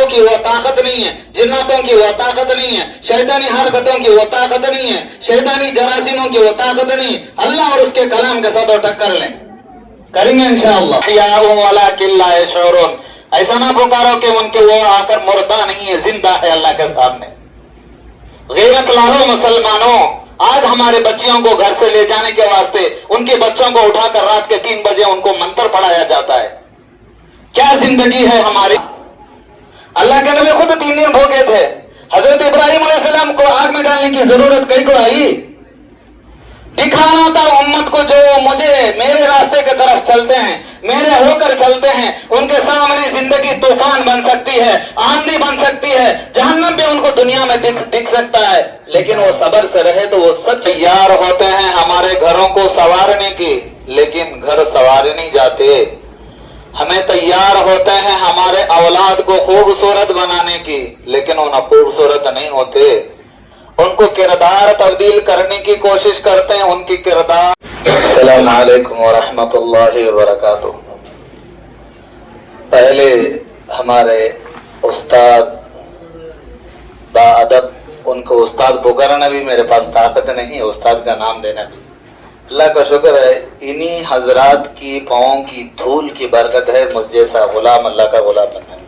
की वो ताकत नहीं है, जिन्नातों की वो ताकत नहीं है, शैतानी हरकतों की वो ताकत नहीं है, शैतानी जरासीमों की वो ताकत नहीं। अल्लाह और उसके कलाम के साथ वो टक्कर लें, करेंगे इंशाअल्लाह। ऐसा ना पुकारो कि उनके वो आकर मुर्दा नहीं है, जिंदा है अल्लाह के सामने। गैरत लालो मुसलमानों, आज हमारे बच्चियों को घर से ले जाने के वास्ते उनके बच्चों को उठाकर रात के 3 बजे उनको मंत्र पढ़ाया जाता है। क्या जिंदगी है हमारी। अल्लाह के नबी खुद 3 दिन भूखे थे। हजरत इब्राहिम अलैहिस्सलाम को आग में डालने की जरूरत कई को आई। दिखाना था उम्मत को जो मुझे मेरे रास्ते की तरफ चलते हैं, मेरे होकर चलते हैं, उनके सामने जिंदगी तूफान बन सकती है, आंधी बन सकती है, जहन्नम भी उनको दुनिया में दिख सकता है, लेकिन वो सब्र से रहे तो वो सब तैयार होते हैं हमारे घरों को संवारने की, लेकिन घर संवारे नहीं जाते। हमें तैयार होते हैं हमारे औलाद को खूबसूरत बनाने की, लेकिन वो न खूबसूरत नहीं होते। उनको किरदार तब्दील करने की कोशिश करते हैं, उनकी किरदार। अस्सलामु अलैकुम व रहमतुल्लाहि व बरकातुहू। पहले हमारे उस्ताद बाअदब, उनको उस्ताद पुकारना भी मेरे पास ताकत नहीं, उस्ताद का नाम देना भी। अल्लाह का शुक्र है, इन्हीं हजरात की पाँव की धूल की बरकत है मुझ जैसा गुलाम अल्लाह का गुलाम बनने में।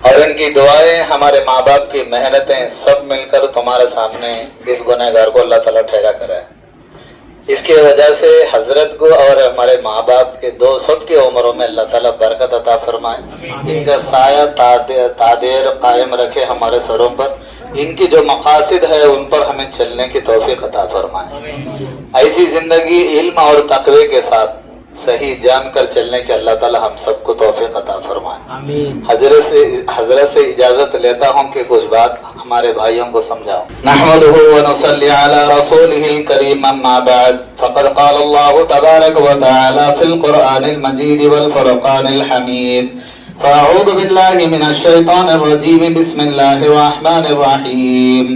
और इनकी दुआएं, हमारे माँ बाप की मेहनतें सब मिलकर तुम्हारे सामने इस गुनहगार को अल्लाह ताला ठहरा करा है। इसके वजह से हजरत को और हमारे माँ बाप के दो सबकी उम्रों में अल्लाह ताला बरकत अता फरमाए, इनका साया तादेर कायम रखे हमारे सरों पर, इनकी जो मकासिद है उन पर हमें चलने की तौफीक अता फरमाए। ऐसी जिंदगी इल्म और तकवे के साथ सही जानकर चलने के अल्लाह ताला हम सबको तौफीक अता फरमाए। हजरत से इजाजत लेता हूँ कि कुछ बात हमारे भाइयों को समझाओ। नहमदुहु व नुसल्ली अला रसूलिहिल करीम, अम्मा बाद, फक़द क़ाल अल्लाहु तबारक व तआला फिल क़ुरआनिल मजीद वल फ़ुरक़ानिल हमीद। फ़अऊज़ु बिल्लाहि मिनश शैतानिर रजीम, बिस्मिल्लाहिर रहमानिर रहीम।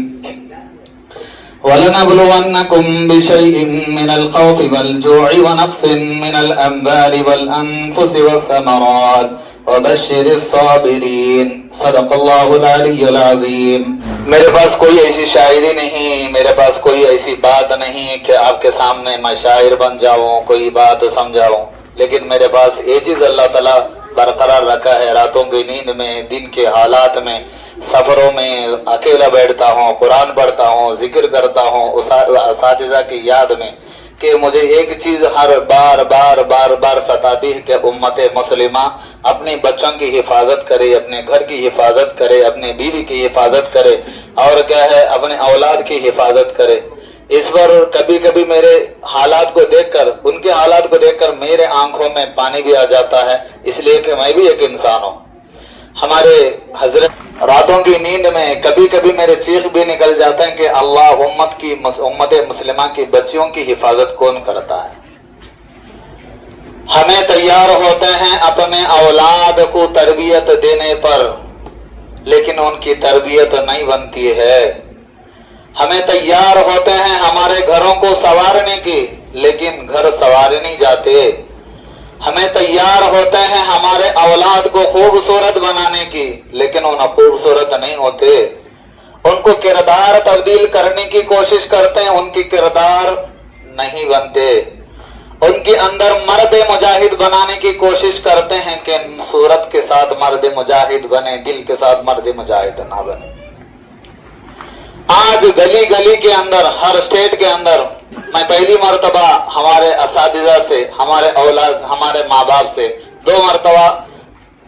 वलनब्लुवन्नकुम बिशैइन मिनल खौफि वल जू'i व नक़्सिन मिनल अम्वालि वल अनफुसि वस्समरात वबश्शिरिस साबिरीन। सदक़ल्लाहुल अलिय्युल अज़ीम। मेरे पास कोई ऐसी शायरी नहीं, मेरे पास कोई ऐसी बात नहीं कि आपके सामने मैं शायर बन जाऊं, कोई बात समझाऊं, लेकिन मेरे पास ये चीज़ अल्लाह ताला बरकरार रखा है। रातों की नींद में, दिन के हालात में, सफ़रों में अकेला बैठता हूँ, कुरान पढ़ता हूँ, जिक्र करता हूँ असातिज़ा की याद में, कि मुझे एक चीज़ हर बार सताती है कि उम्मत मुस्लिमा अपने बच्चों की हिफाजत करे, अपने घर की हिफाजत करे, अपने बीवी की हिफाजत करे, और क्या है अपने औलाद की हिफाजत करे। इस पर कभी कभी मेरे हालात को देखकर, उनके हालात को देखकर मेरे आंखों में पानी भी आ जाता है, इसलिए कि मैं भी एक इंसान हूँ। हमारे हजरत रातों की नींद में कभी कभी मेरे चीख भी निकल जाते हैं कि अल्लाह उम्मत मुस्लिमा की बच्चियों की हिफाजत कौन करता है। हमें तैयार होते हैं अपने औलाद को तरबियत देने पर, लेकिन उनकी तरबियत नहीं बनती है। हमें तैयार होते हैं हमारे घरों को संवारने की, लेकिन घर संवारे नहीं जाते। हमें तैयार होते हैं हमारे औलाद को खूबसूरत बनाने की, लेकिन उन खूबसूरत नहीं होते। उनको किरदार तब्दील करने की कोशिश करते हैं, उनकी किरदार नहीं बनते। उनके अंदर मर्द मुजाहिद बनाने की कोशिश करते हैं कि सूरत के साथ मर्द मुजाहिद बने, दिल के साथ मर्द मुजाहिद ना बने। आज गली गली के अंदर, हर स्टेट के अंदर मैं पहली मर्तबा हमारे असातिज़ा से, हमारे औलाद, हमारे माँ बाप से 2 मर्तबा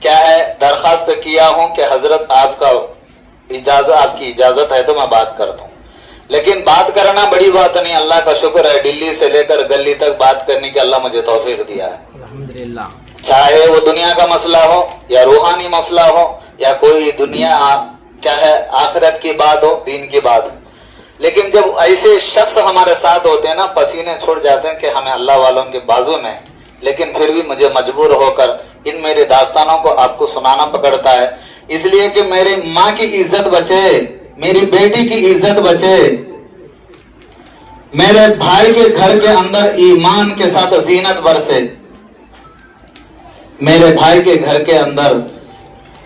क्या है दरखास्त किया हूँ कि हजरत आपकी इजाज़त है तो मैं बात कर दूँ। लेकिन बात करना बड़ी बात नहीं, अल्लाह का शुक्र है, दिल्ली से लेकर गली तक बात करने की अल्लाह मुझे तौफीक दिया है। अल्हम्दुलिल्लाह। चाहे वो दुनिया का मसला हो या रूहानी मसला हो या कोई दुनिया क्या है आखिरत की बात हो, दीन की बात हो, लेकिन जब ऐसे शख्स हमारे साथ होते हैं ना, पसीने छूट जाते हैं कि हमें अल्लाह वालों के बाजू में, लेकिन फिर भी मुझे मजबूर होकर इन मेरे दास्तानों को आपको सुनाना पकड़ता है, इसलिए कि मेरी माँ की इज्जत बचे, मेरी बेटी की इज्जत बचे, मेरे भाई के घर के अंदर ईमान के साथ जीनत बरसे, मेरे भाई के घर के अंदर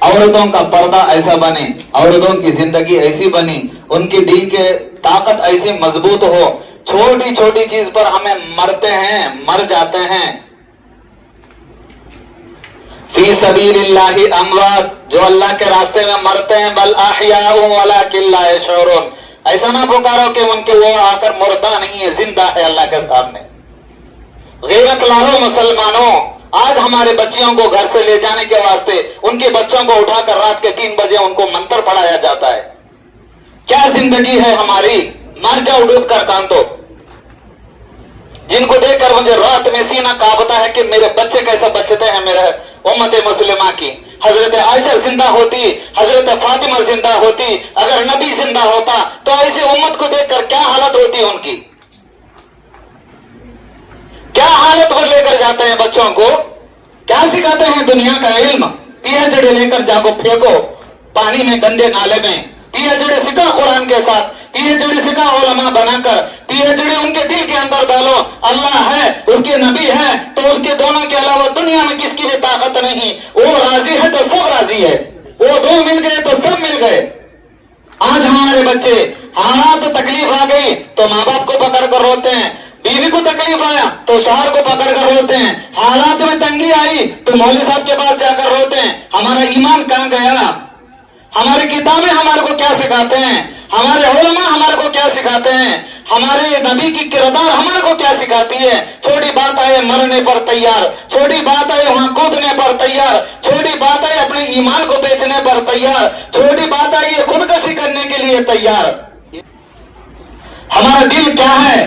औरतों का पर्दा ऐसा बने, औरतों की जिंदगी ऐसी बनी, उनकी दिल के ताकत ऐसी मजबूत हो, छोटी छोटी चीज पर हमें मरते हैं, मर जाते हैं। फी सबीलिल्लाहि अमवात, जो अल्लाह के रास्ते में मरते हैं, बल अहयाउ वलाकिन ला यशऊरून, ऐसा ना पुकारो कि उनके वो आकर मुर्दा नहीं है, जिंदा है अल्लाह के सामने। गैरत लालो मुसलमानों, आज हमारे बच्चियों को घर से ले जाने के वास्ते उनके बच्चों को उठाकर रात के 3 बजे उनको मंत्र पढ़ाया जाता है। क्या जिंदगी है हमारी, मर जाओ डूब कर कांतो। जिनको देखकर मुझे रात में सीना कांपता है कि मेरे बच्चे कैसे बचते हैं मेरे उम्मत मुस्लिमा की। हजरत आयशा जिंदा होती, हजरत फातिमा जिंदा होती, अगर नबी जिंदा होता तो ऐसी उम्मत को देखकर क्या हालत होती उनकी, क्या हालत पर लेकर जाते हैं बच्चों को, क्या सिखाते हैं दुनिया का इल्म। पीएचडी लेकर जाको फेंको पानी में, गंदे नाले में। पीएचडी सिखा कुरान के साथ, पीएचडी सिखा उलमा बनाकर, पीएचडी उनके दिल के अंदर डालो, अल्लाह है, उसके नबी है, तो उनके दोनों के अलावा दुनिया में किसकी भी ताकत नहीं। वो राजी है तो सब राजी है, वो दो मिल गए तो सब मिल गए। आज हमारे बच्चे हालात तकलीफ आ गई तो माँ बाप को पकड़ कर रोते हैं, बीवी को तकलीफ आया तो शौहर को पकड़ कर रोते हैं, हालात में तंगी आई तो मौलवी साहब के पास जाकर रोते हैं। हमारा ईमान कहाँ गया, हमारी किताबें हमारे को क्या सिखाते हैं, हमारे उलमा हमारे को क्या सिखाते हैं, हमारे नबी की किरदार हमारे को क्या सिखाती है। छोटी बात आए मरने पर तैयार, छोटी बात आए वहां कूदने पर तैयार, छोटी बात आए अपने ईमान को बेचने पर तैयार, छोटी बात आए खुदकशी करने के लिए तैयार। हमारा दिल क्या है,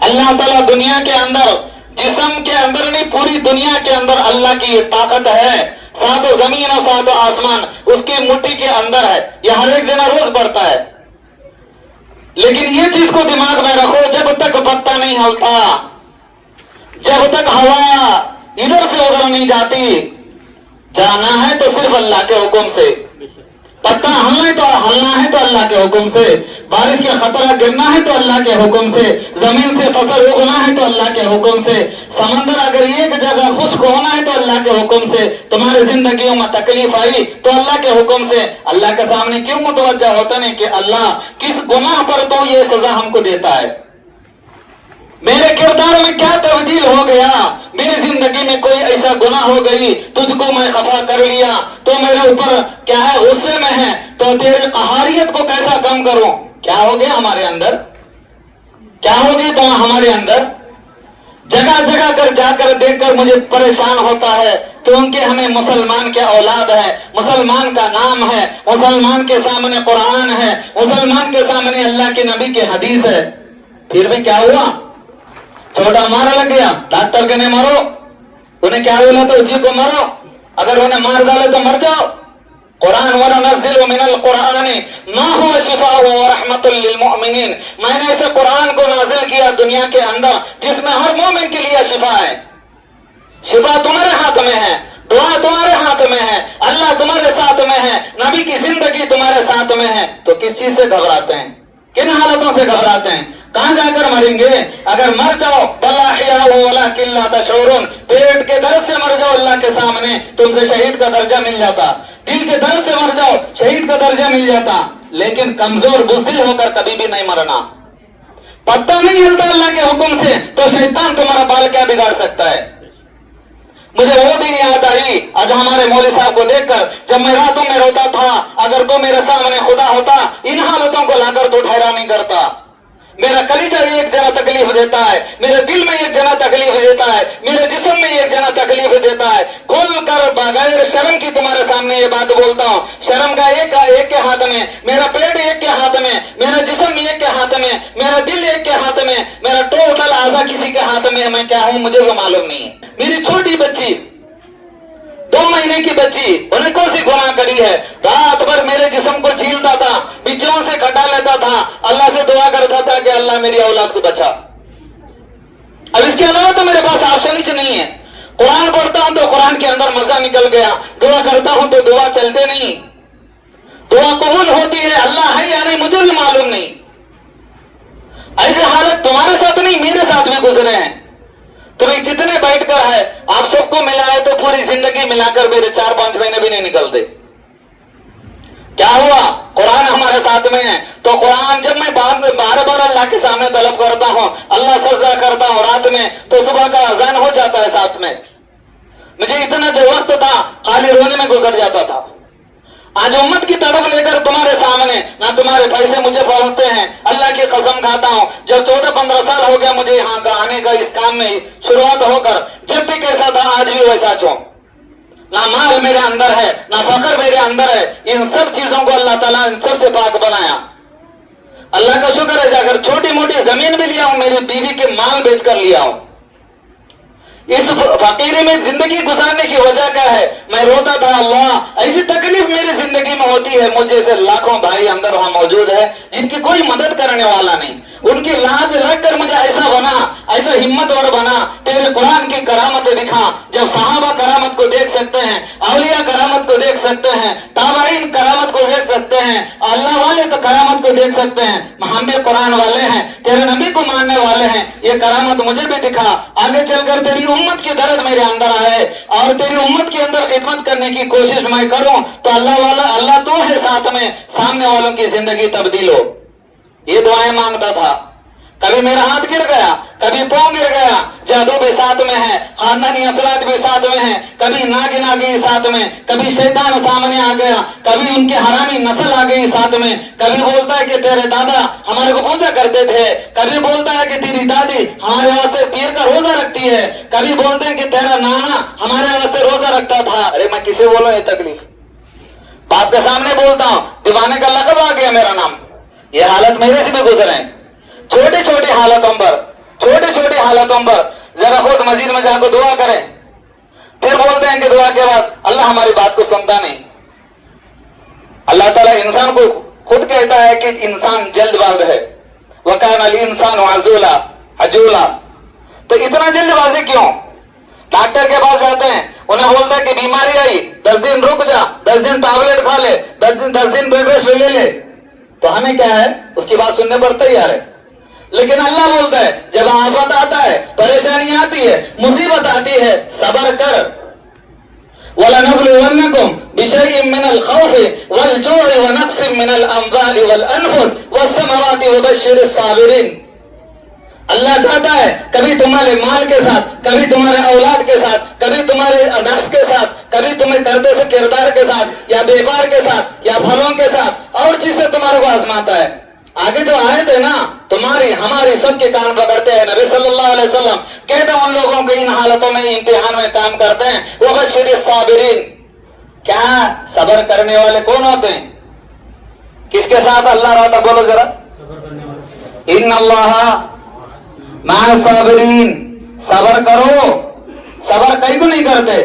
अल्लाह ताला दुनिया के अंदर, जिस्म के अंदर नहीं पूरी दुनिया के अंदर अल्लाह की ये ताकत है। सातों जमीन और सातों आसमान उसकी मुट्ठी के अंदर है, ये हर एक जना रोज बढ़ता है। लेकिन ये चीज को दिमाग में रखो, जब तक पत्ता नहीं हिलता, जब तक हवा इधर से उधर नहीं जाती, जाना है तो सिर्फ अल्लाह के हुक्म से। पत्ता हलना है तो अल्लाह के हुक्म से, बारिश का खतरा गिरना है तो अल्लाह के हुक्म से, जमीन से फसल उगना है तो अल्लाह के हुक्म से, समंदर अगर एक जगह खुश्क होना है तो अल्लाह के हुक्म से, तुम्हारे जिंदगियों में तकलीफ आई तो अल्लाह के हुक्म से। अल्लाह के सामने क्यों मुतवज्जा होता नहीं कि अल्लाह किस गुनाह पर तो ये सजा हमको देता है, मेरे किरदार में क्या तब्दील हो गया, मेरी जिंदगी में कोई ऐसा गुनाह हो गई, तुझको मैं खफा कर लिया तो मेरे ऊपर क्या है, गुस्से में है, तो तेरी कहारियत को कैसा कम करूं। क्या हो गया हमारे अंदर, क्या हो गई तो हमारे अंदर। जगह जगह कर जाकर देखकर मुझे परेशान होता है क्योंकि हमें मुसलमान के औलाद है, मुसलमान का नाम है, मुसलमान के सामने कुरान है, मुसलमान के सामने अल्लाह के नबी की हदीस है, फिर भी क्या हुआ, छोटा मार लग गया, डॉक्टर कहने मारो, उन्हें क्या बोला तो जी को मारो, अगर उन्हें मार डाले तो मर जाओ। कुरान वनुनज़्ज़िलु मिनल कुरानी मा हुवा शिफ़ाउन व रहमतुल लिल मुमिनीन, मैंने इसे कुरान को नाजिल किया दुनिया के अंदर जिसमें हर मोमिन के लिए शिफा है। शिफा तुम्हारे हाथ में है, दुआ तुम्हारे हाथ में है, अल्लाह तुम्हारे साथ में है, नबी की जिंदगी तुम्हारे साथ में है, तो किस चीज से घबराते हैं, किन हालतों से घबराते हैं, कहां जाकर मरेंगे। अगर मर जाओ बला हियाउ वलाकिन ला तशऊरून, पेट के दर्द से मर जाओ अल्लाह के सामने, तुमसे शहीद का दर्जा मिल जाता, दिल के दर्द से मर जाओ शहीद का दर्जा मिल जाता, लेकिन कमजोर बुज़दिल होकर कभी भी नहीं मरना। पत्ता नहीं हिलता अल्लाह के हुक्म से तो शैतान तुम्हारा बाल क्या बिगाड़ सकता है। मुझे वो दिन याद आई आज हमारे मौलवी साहब को देखकर, जब मैं रातों में रोता था, अगर तो मेरे सामने खुदा होता इन हालतों को लाकर तो ठहरा नहीं करता। मेरा कलीजा एक जना तकलीफ देता है, मेरे दिल में एक जना तकलीफ देता है, मेरे जिस्म में एक जना तकलीफ देता है। खोल कर बगैर शर्म की तुम्हारे सामने ये बात बोलता हूँ, शर्म का एक के हाथ में, मेरा पेट एक के हाथ में, मेरा जिस्म एक के हाथ में, मेरा दिल एक के हाथ में, मेरा टोटल आजा किसी के हाथ में, मैं क्या हूँ मुझे वो मालूम नहीं है। मेरी छोटी बच्ची 2 महीने की बच्ची, उन्हें कौन सी गुनाह करी है, रात भर मेरे जिस्म को छीलता था, बिच्छों से कटा लेता था, अल्लाह से दुआ करता था कि अल्लाह मेरी औलाद को बचा। अब इसके अलावा तो मेरे पास ऑप्शन ही नहीं है। कुरान पढ़ता हूं तो कुरान के अंदर मजा निकल गया, दुआ करता हूं तो दुआ चलते नहीं, दुआ कबूल होती है अल्लाह है या नहीं मुझे भी मालूम नहीं। ऐसे हालत तुम्हारे साथ नहीं मेरे साथ भी गुजरे हैं। तुम्हें जितने बैठकर है आप सबको मिलाए तो पूरी जिंदगी मिलाकर मेरे 4-5 महीने भी नहीं निकलते। क्या हुआ, कुरान हमारे साथ में है। तो कुरान जब मैं बार बार अल्लाह के सामने तलब करता हूँ, अल्लाह सजदा करता हूँ रात में, तो सुबह का अजान हो जाता है साथ में। मुझे इतना जो वक्त था खाली रोने में गुजर जाता था। आज उम्मत की तड़प लेकर तुम्हारे सामने, ना तुम्हारे पैसे मुझे पहुंचते हैं, अल्लाह की कसम खाता हूं, जब 14-15 साल हो गया मुझे यहाँ का आने का, इस काम में शुरुआत होकर, जब भी कैसा था आज भी वैसा छूं। ना माल मेरे अंदर है, ना फखर मेरे अंदर है, इन सब चीजों को अल्लाह ताला इन सबसे पाक बनाया। अल्लाह का शुक्र है, अगर छोटी मोटी जमीन भी लिया हूं, मेरी बीवी के माल बेच कर लिया हूं। इस फकीरी में जिंदगी गुजारने की वजह क्या है? मैं रोता था, अल्लाह ऐसी तकलीफ मेरी जिंदगी में होती है, मुझे से लाखों भाई अंदर वहां मौजूद है जिनकी कोई मदद करने वाला नहीं, उनकी लाज रख कर मुझे ऐसा बना, ऐसा हिम्मतवर बना, तेरे कुरान की करामत दिखा। जब सहाबा करामत को देख सकते हैं, औलिया करामत को देख सकते हैं, ताबाईन करामत को देख सकते हैं, अल्लाह वाले तो करामत को देख सकते हैं, हम भी कुरान वाले हैं, तेरे नबी को मानने वाले हैं, ये करामत मुझे भी दिखा। आगे चलकर तेरी उम्मत की दर्द मेरे अंदर आए और तेरी उम्मत के अंदर खिदमत करने की कोशिश मैं करूं, तो अल्लाह तो है साथ में, सामने वालों की जिंदगी तब्दील हो। ये दुआएं मांगता था। कभी मेरा हाथ गिर गया, कभी पांव गिर गया, जादू भी साथ में है, खानदानी असरात भी साथ में है, कभी नागिन आ गई साथ में, कभी शैतान सामने आ गया, कभी उनके हरामी नस्ल आ गई साथ में, कभी बोलता है कि तेरे दादा हमारे को पूजा करते थे, कभी बोलता है कि तेरी दादी हमारे वास्ते पीर का रोजा रखती है, कभी बोलते हैं कि तेरा नाना हमारे वास्ते रोजा रखता था। अरे मैं किसे बोलूं ये तकलीफ, बाप के सामने बोलता हूं, दीवाने का लकब आ गया मेरा नाम। ये हालत मेरे से भी गुजरे, छोटी छोटी हालतों पर, छोटी छोटी हालतों पर जरा खुद मस्जिद में जाकर दुआ करें, फिर बोलते हैं कि दुआ के बाद अल्लाह हमारी बात को सुनता नहीं। अल्लाह ताला इंसान को खुद कहता है कि इंसान जल्दबाज है, वकान अल इंसान अजूला। तो इतना जल्दबाजी क्यों? डॉक्टर के पास जाते हैं, उन्हें बोलता है कि बीमारी आई, 10 दिन रुक जा, 10 दिन टैबलेट खा ले, 10 दिन बेड रेस्ट ले ले, तो हमें क्या है उसकी बात सुनने पर तैयार है। लेकिन अल्लाह बोलता है जब आफत आता है, परेशानी आती है, मुसीबत आती है, सब्र कर। वलनब्लुवन्नकुम बिशैइन मिनल खौफि वल जू'i व नक्सिन मिनल अमवालि वल अनफुस वस्समराति वबश्शिरिस साबिरीन। अल्लाह चाहता है कभी तुम्हारे माल के साथ, कभी तुम्हारे औलाद के साथ, कभी तुम्हारे नफ्स के साथ, कभी तुम्हें करते से किरदार के साथ, या व्यापार के साथ, या फलों के साथ, और चीज से तुम्हारे को आजमाता है। आगे जो आए थे ना, तुम्हारी हमारी सबके कान पकड़ते हैं। नबी सल्लल्लाहु अलैहि वसल्लम कहते हैं उन लोगों को इन हालतों में इम्तिहान में काम करते हैं, वो बश्शिरिस साबिरीन। क्या सब्र करने वाले कौन होते हैं? किसके साथ अल्लाह रहता? बोलो जरा, इन्नल्लाह माअ साबिरीन। सब्र करो। सब्र कहीं को नहीं करते।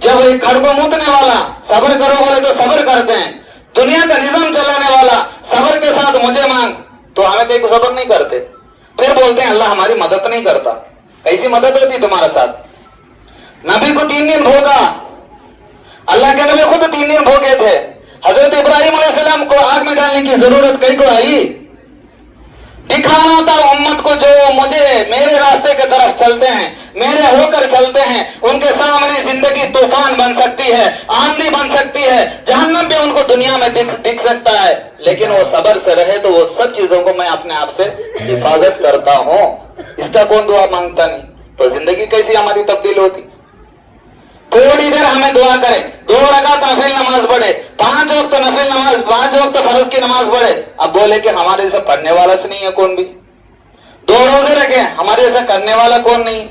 जब एक खड़को मूतने वाला सब्र करो बोले तो सब्र करते हैं। दुनिया का निजाम चलाने वाला सब्र के साथ मुझे मांग, तो हमें कहीं को सब्र नहीं करते। फिर बोलते हैं अल्लाह हमारी मदद नहीं करता। कैसी मदद होती तुम्हारे साथ? नबी को 3 दिन भोगा, अल्लाह के नबी खुद 3 दिन भोगे थे। हजरत इब्राहिम अलैहिस्सलाम को आग में डालने की जरूरत कहीं को आई? दिखाना था उम्मत को जो मुझे मेरे रास्ते की तरफ चलते हैं, मेरे होकर चलते हैं, उनके सामने जिंदगी तूफान बन सकती है, आंधी बन सकती है, जहन्नम भी उनको दुनिया में दिख सकता है, लेकिन वो सब्र से रहे तो वो सब चीजों को मैं अपने आप से हिफाजत करता हूँ। इसका कौन दुआ मांगता नहीं? तो जिंदगी कैसी हमारी तब्दील होती? थोड़ी देर हमें दुआ करें, 2 रकात नफिल नमाज पढ़े, 5 वक्त नफिल नमाज, 5 वक्त फर्ज की नमाज पढ़े। अब बोले कि हमारे जैसा पढ़ने वाला नहीं है कोई भी। 2 रोजे रखे, हमारे जैसा करने वाला कौन नहीं?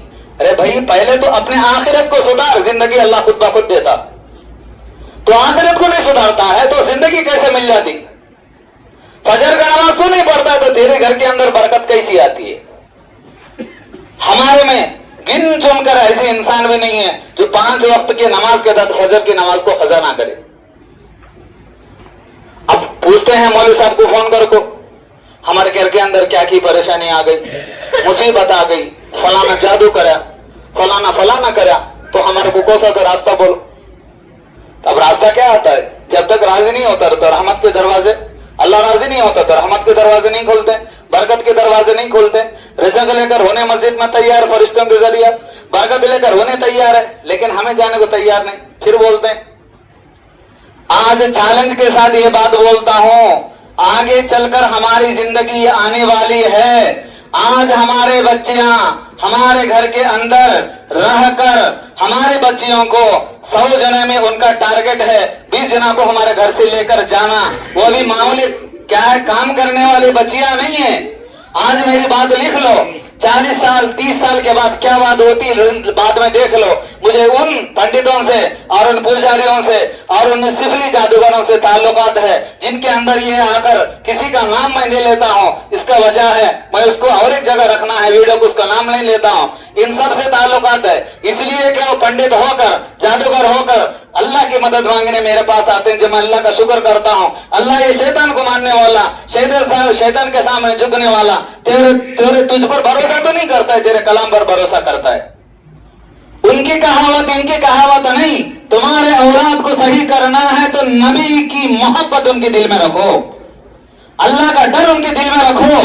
अरे भाई पहले तो अपने आखिरत को सुधार, जिंदगी अल्लाह खुद ब खुद देता। तो आखिरत को नहीं सुधारता है तो जिंदगी कैसे मिल जाती? फजर का नमाज तो नहीं पढ़ता है तो तेरे घर के अंदर बरकत कैसी आती है? हमारे में गिन चुन कर ऐसे इंसान भी नहीं है जो 5 वक्त की नमाज के बाद फजर की नमाज को खजा ना करे। अब पूछते हैं मौलवी साहब को फोन करको, हमारे घर के अंदर क्या की परेशानी आ गई, मुसीबत आ गई, फलाना जादू करा, फलाना करा, तो हमारे को कौन सा तो रास्ता बोलो। तब रास्ता क्या आता है? जब तक राजी नहीं होता तो रहमत के दरवाजे, अल्लाह राजी नहीं होता तो रहमत के दरवाजे नहीं खोलते, बरकत के दरवाजे नहीं खोलते। रिज़्क़ लेकर होने मस्जिद में तैयार, फरिश्तों के जरिए बरकत लेकर होने तैयार है, लेकिन हमें जाने को तैयार नहीं। फिर बोलते हैं आज चैलेंज के साथ ये बात बोलता हूं, आगे चलकर हमारी जिंदगी आने वाली है। आज हमारे बच्चियां हमारे घर के अंदर रहकर हमारे बच्चियों को 100 जने में उनका टारगेट है 20 जना को हमारे घर से लेकर जाना, वो भी मामूली क्या है, काम करने वाली बच्चियां नहीं है। आज मेरी बात लिख लो, 40 साल 30 साल के बाद क्या बात होती बाद में देख लो। मुझे उन पंडितों से और उन पुजारियों से और उन सिफली जादूगरों से ताल्लुकात है जिनके अंदर ये आकर किसी का नाम मैं नहीं लेता हूँ। इसका वजह है मैं उसको और एक जगह रखना है, वीडियो को उसका नाम नहीं लेता हूँ। इन सब से ताल्लुकात है, इसलिए कि वो पंडित होकर जादूगर होकर अल्लाह की मदद मांगने मेरे पास आते हैं, जब मैं अल्लाह का शुक्र करता हूँ। अल्लाह ये शैतान को मानने वाला, शैतान के सामने झुकने वाला तेरे तुझ पर भरोसा तो नहीं करता है, तेरे कलाम पर भरोसा करता है। उनकी कहावत इनकी कहावत नहीं, तुम्हारे औलाद को सही करना है तो नबी की मोहब्बत उनके दिल में रखो, अल्लाह का डर उनके दिल में रखो।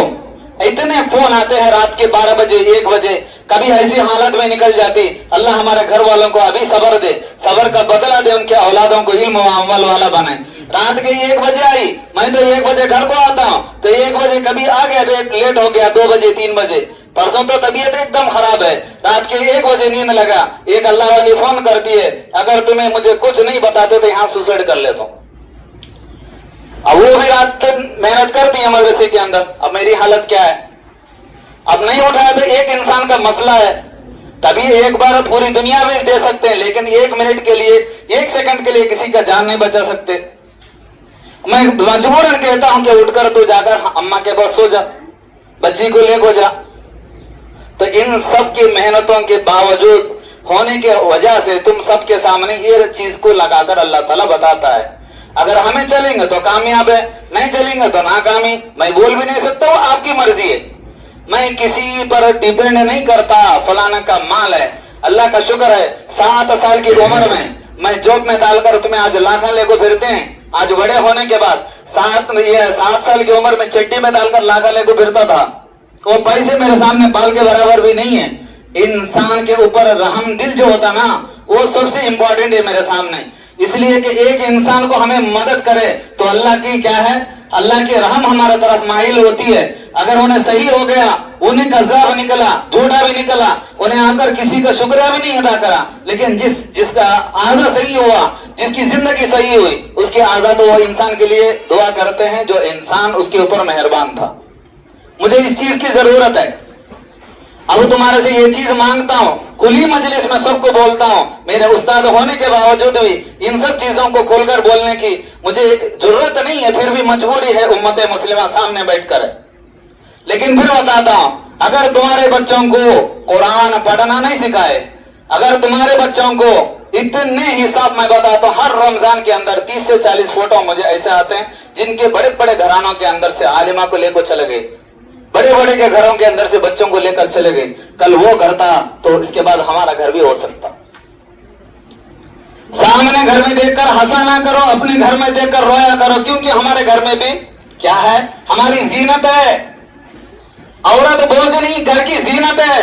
इतने फोन आते हैं रात के 12 बजे 1 बजे, कभी ऐसी हालत में निकल जाती। अल्लाह हमारे घर वालों को अभी सब्र दे, सब्र का बदला दे, उनके औलादों को इल्म व अमल वाला बनाए। रात के 1 बजे आई, मैं तो 1 बजे घर को आता हूँ तो 1 बजे कभी आ गया लेट हो गया, 2 बजे 3 बजे। परसों तो तबीयत एकदम खराब है, रात के 1 बजे नींद लगा, एक अल्लाह वाली फोन करती है, अगर तुम्हें मुझे कुछ नहीं बताते तो यहाँ सुसाइड कर लेता हूँ। अब वो भी रात तक मेहनत करती है मदरसे के अंदर। अब मेरी हालत क्या है, अब नहीं उठाया तो एक इंसान का मसला है, तभी एक बार पूरी दुनिया में दे सकते हैं, लेकिन 1 मिनट के लिए 1 सेकंड के लिए किसी का जान नहीं बचा सकते। मैं मजबूरन कहता हूं कि उठकर तू जाकर अम्मा के पास सो जा, बच्ची को लेकर जा। तो इन सब की मेहनतों के बावजूद होने के वजह से तुम सबके सामने ये चीज को लगाकर अल्लाह ताला बताता है, अगर हमें चलेंगे तो कामयाब है, नहीं चलेंगे तो नाकामी। मैं बोल भी नहीं सकता, वो आपकी मर्जी है। मैं किसी पर डिपेंड नहीं करता, फलाना का माल है। अल्लाह का शुक्र है 7 साल की उम्र में मैं जॉब में डालकर तुम्हें आज लाखा लेको फिरते हैं। आज बड़े होने के बाद 7 साल की उम्र में चड्डी में डालकर लाखा लेको फिरता था, वो पैसे मेरे सामने बाल के बराबर भी नहीं है। इंसान के ऊपर रहम दिल जो होता ना, वो सबसे इंपॉर्टेंट है मेरे सामने। इसलिए कि एक इंसान को हमें मदद करे तो अल्लाह की क्या है, अल्लाह की रहम हमारे तरफ माइल होती है। अगर उन्हें सही हो गया, उन्हें कज़ाब निकला, झूठा भी निकला, उन्हें आकर किसी का शुक्रिया भी नहीं अदा करा, लेकिन जिसका आज़ा सही हुआ, जिसकी जिंदगी सही हुई, उसकी आज़ा तो वो इंसान के लिए दुआ करते हैं जो इंसान उसके ऊपर मेहरबान था। मुझे इस चीज की जरूरत है। अब तुम्हारे से ये चीज मांगता हूँ, खुली मजलिस में सबको बोलता हूँ, मेरे उस्ताद होने के बावजूद भी इन सब चीजों को खोलकर बोलने की मुझे जरूरत नहीं है, फिर भी मजबूरी है उम्मत मुस्लिमा सामने बैठकर। लेकिन फिर बताता हूँ, अगर तुम्हारे बच्चों को कुरान पढ़ना नहीं सिखाए, अगर तुम्हारे बच्चों को इतने हिसाब मैं बताता हूँ, हर रमजान के अंदर 30 से 40 फोटो मुझे ऐसे आते हैं जिनके बड़े बड़े घरानों के अंदर से आलिमा को लेकर चले गए, बड़े बड़े के घरों के अंदर से बच्चों को लेकर चले गए। कल वो घर था तो इसके बाद हमारा घर भी हो सकता। सामने घर में देखकर हंसा ना करो, अपने घर में देखकर रोया करो, क्योंकि हमारे घर में भी क्या है, हमारी जीनत है। औरत बोझ नहीं, घर की जीनत है।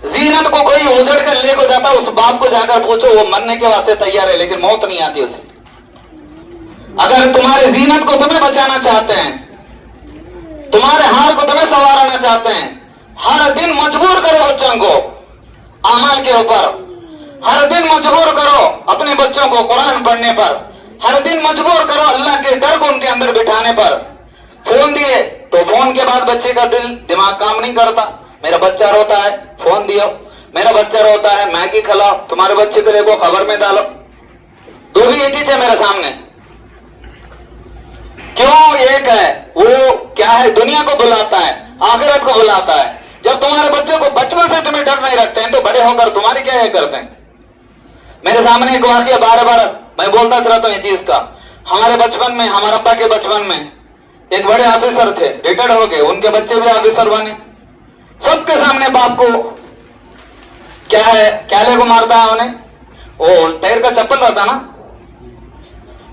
जीनत को कोई उजड़ कर लेकर जाता, उस बाप को जाकर पूछो, वो मरने के वास्ते तैयार है लेकिन मौत नहीं आती उसे। अगर तुम्हारे जीनत को तुम्हें बचाना चाहते हैं, तुम्हारे हार को तुम्हें संवारना चाहते हैं, हर दिन मजबूर करो बच्चों को अमल के ऊपर, हर दिन मजबूर करो अपने बच्चों को कुरान पढ़ने पर, हर दिन मजबूर करो अल्लाह के डर को उनके अंदर बिठाने पर। फोन दिए तो फोन के बाद बच्चे का दिमाग काम नहीं करता, मेरा बच्चा रोता है फोन दियो, मेरा बच्चा रोता है मैगी खिलाओ, तुम्हारे बच्चे को देखो खबर में डालो, दो भी एक ही है मेरे सामने। क्यों एक है, वो क्या है, दुनिया को बुलाता है, आखिरत को बुलाता है। जब तुम्हारे बच्चे को बचपन से तुम्हें डर नहीं रखते हैं तो बड़े होकर तुम्हारी क्या करते हैं। मेरे सामने एक वाकया बार बार मैं बोलता रहता हूँ ये चीज का। हमारे बचपन में, हमारे अब्बा के बचपन में एक बड़े ऑफिसर थे, रिटायर्ड हो गए, उनके बच्चे भी ऑफिसर बने। सबके सामने बाप को क्या है, क्याले को मारता है उन्हें, वो टायर का चप्पल रहता ना,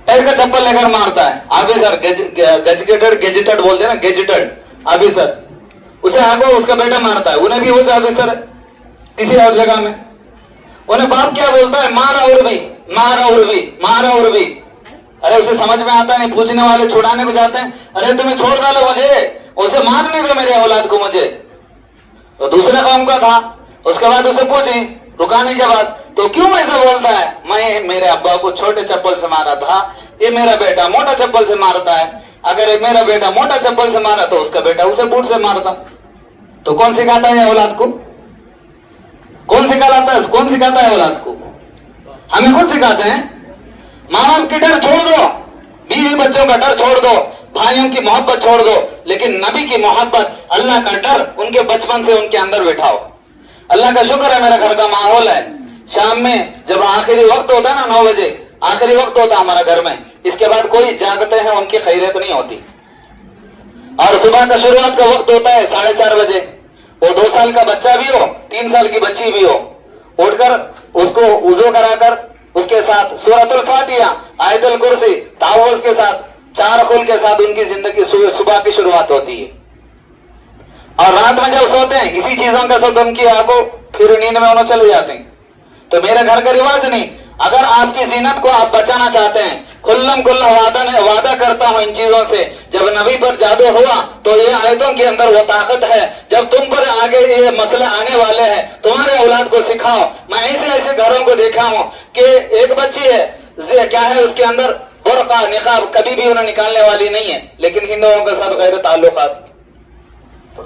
टायर का चप्पल लेकर मारता है। ऑफिसर गेजेटेड बोलते हैं ना, गेजेटेड ऑफिसर, उसे आगे उसका बेटा मारता है, उन्हें भी वो ऑफिसर है किसी और जगह में। उन्हें बाप क्या बोलता है, मारा और भी, मारा और भी, मारा और भी। अरे उसे समझ में आता नहीं, पूछने वाले छुड़ाने को जाते हैं, अरे तुम्हें छोड़ डालो मुझे, उसे मारने दो मेरे औलाद को मुझे। तो दूसरे कौम का था, उसके बाद उसे पूछे रुकाने के बाद, तो क्यों ऐसा बोलता है, मैं मेरे अब्बा को छोटे चप्पल से मारा था, ये मेरा बेटा मोटा चप्पल से मारता है, अगर ये मेरा बेटा मोटा चप्पल से मारा तो उसका बेटा उसे बूट से मारता। तो कौन सिखाता है औलाद को? कौन सिखाता है औलाद को? हमें खुद सिखाते हैं। माँ बाप की डर छोड़ दो, बीवी बच्चों का डर छोड़ दो, भाइयों की मोहब्बत छोड़ दो, लेकिन नबी की मोहब्बत, अल्लाह का डर उनके बचपन से उनके अंदर बिठाओ। अल्लाह का शुक्र है मेरा घर का माहौल है, शाम में जब आखिरी वक्त होता है ना 9 बजे आखिरी वक्त होता है हमारा घर में, इसके बाद कोई जागते हैं उनकी खैरियत नहीं होती। और सुबह का शुरुआत का वक्त होता है 4:30 बजे, वो 2 साल का बच्चा भी हो 3 साल की बच्ची भी हो, उठकर उसको वुजू कराकर उसके साथ सूरतुल फातिहा, आयतुल कुर्सी, तावुज़ के साथ 4 खुल के साथ उनकी जिंदगी सुबह की शुरुआत होती है। और रात में जब सोते हैं इसी चीजों के साथ उनकी आंखों फिर नींद में उन्हें चले जाते हैं। तो मेरे घर का रिवाज नहीं, अगर आपकी जीनत को आप बचाना चाहते हैं, खुल्लम खुल्ला वादा करता हूं इन चीजों से, जब नबी पर जादू हुआ तो ये आयतों के अंदर वो ताकत है, जब तुम पर आगे ये मसले आने वाले हैं तुम्हारे औलाद को सिखाओ। मैं ऐसे घरों को देखा हूं कि एक बच्ची है, क्या है उसके अंदर बुर्का निकाब कभी भी उन्हें निकालने वाली नहीं है, लेकिन हिंदुओं के साथ गैर ताल्लुकात।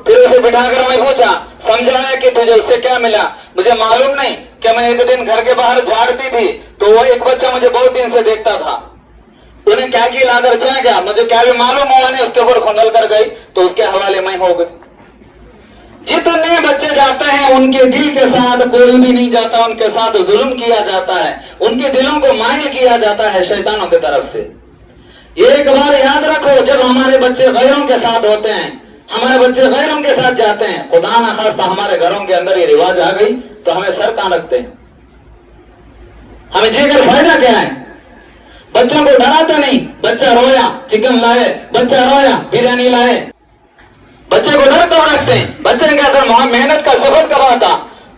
फिर उसे बिठाकर मैं पूछा, समझाया कि तुझे उससे क्या मिला? मुझे मालूम नहीं कि मैं एक दिन घर के बाहर झाड़ती थी तो वो एक बच्चा मुझे बहुत दिन से देखता था, उन्हें क्या की लाकर चला गया, मुझे क्या भी मालूम हुआ नहीं, उसके ऊपर खुंदल कर गई तो उसके हवाले में हो गई। जितने बच्चे जाते हैं उनके दिल के साथ कोई भी नहीं जाता, उनके साथ जुल्म किया जाता है, उनके दिलों को माइल किया जाता है शैतानों की तरफ से। एक बार याद रखो, जब हमारे बच्चे गैरों के साथ होते हैं, हमारे बच्चे गैरों के साथ जाते हैं, खुदा ना खास्ता हमारे घरों के अंदर ये रिवाज आ गई तो हमें सर कहां रखते हैं? हमें जीकर फायदा क्या है? बच्चों को डराते नहीं, बच्चा रोया चिकन लाए, बच्चा रोया बिरयानी लाए, बच्चे को डर कब रखते हैं? बच्चे के अंदर मेहनत का सफर कब आता,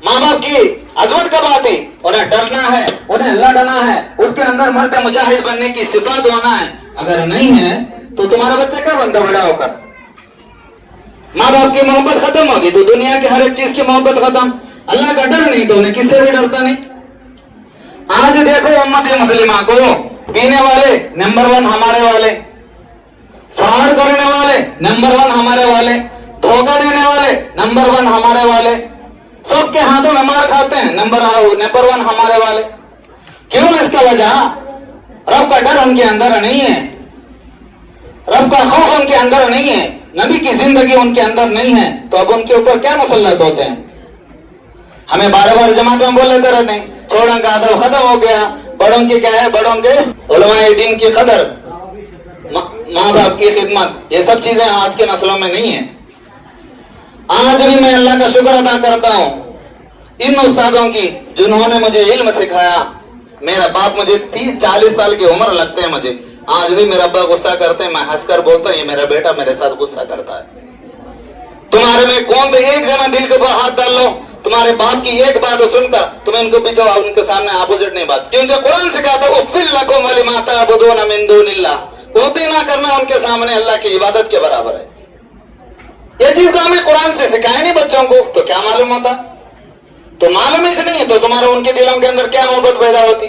माँ बाप की अजमत कब आती? उन्हें डरना है, उन्हें लड़ना है, उसके अंदर मर्द मुजाहिद बनने की सिफात होना है। अगर नहीं है तो तुम्हारा बच्चा क्या बनता बड़ा होकर? माँ बाप की मोहब्बत खत्म होगी तो दुनिया की हर एक चीज की मोहब्बत खत्म। अल्लाह का डर नहीं तो उन्हें किससे भी डरता नहीं। आज देखो उम्मत मुस्लिमा को, पीने वाले नंबर 1 हमारे वाले, फ्रॉड करने वाले नंबर 1 हमारे वाले, धोखा देने वाले नंबर 1 हमारे वाले, सबके हाथों में मार खाते हैं नंबर 1 हमारे वाले। क्यों? इसका वजह रब का डर उनके अंदर नहीं है, रब का खौफ उनके अंदर नहीं है, नबी की जिंदगी उनके अंदर नहीं है, तो अब उनके ऊपर क्या मुसल्लत होते हैं? हमें बार जमात में बोल लेते रहते हैं छोड़ों का अदब खत्म हो गया, बड़ों की क्या है, बड़ों के उलमाए दीन की कदर, माँ बाप की खिदमत, ये सब चीजें आज के नस्लों में नहीं है। आज भी मैं अल्लाह का शुक्र अदा करता हूँ इन उस्तादों की जिन्होंने मुझे इल्म सिखाया। मेरा बाप मुझे 30-40 साल की उम्र लगते हैं मुझे, आज भी मेरा अब्बा गुस्सा करते हैं, मैं हंसकर बोलता हूँ ये मेरा बेटा मेरे साथ गुस्सा करता है। तुम्हारे में कौन तो एक जना दिल के ऊपर हाथ डाल लो, तुम्हारे बाप की एक बात सुनकर तुम्हें उनको पीछे उनके सामने अपोजिट नहीं बात, क्योंकि कुरान सिखाता है उफ़्फ़िल लकुम वलिमा तअबुदून मिन दूनिल्लाह, वो भी ना करना उनके सामने अल्लाह की इबादत के बराबर है। ये चीज को हमें कुरान से सिखाया नहीं बच्चों को, तो क्या मालूम होता? तो मालूम ही नहीं है तो तुम्हारे उनके दिलों के अंदर क्या मोहब्बत पैदा होती?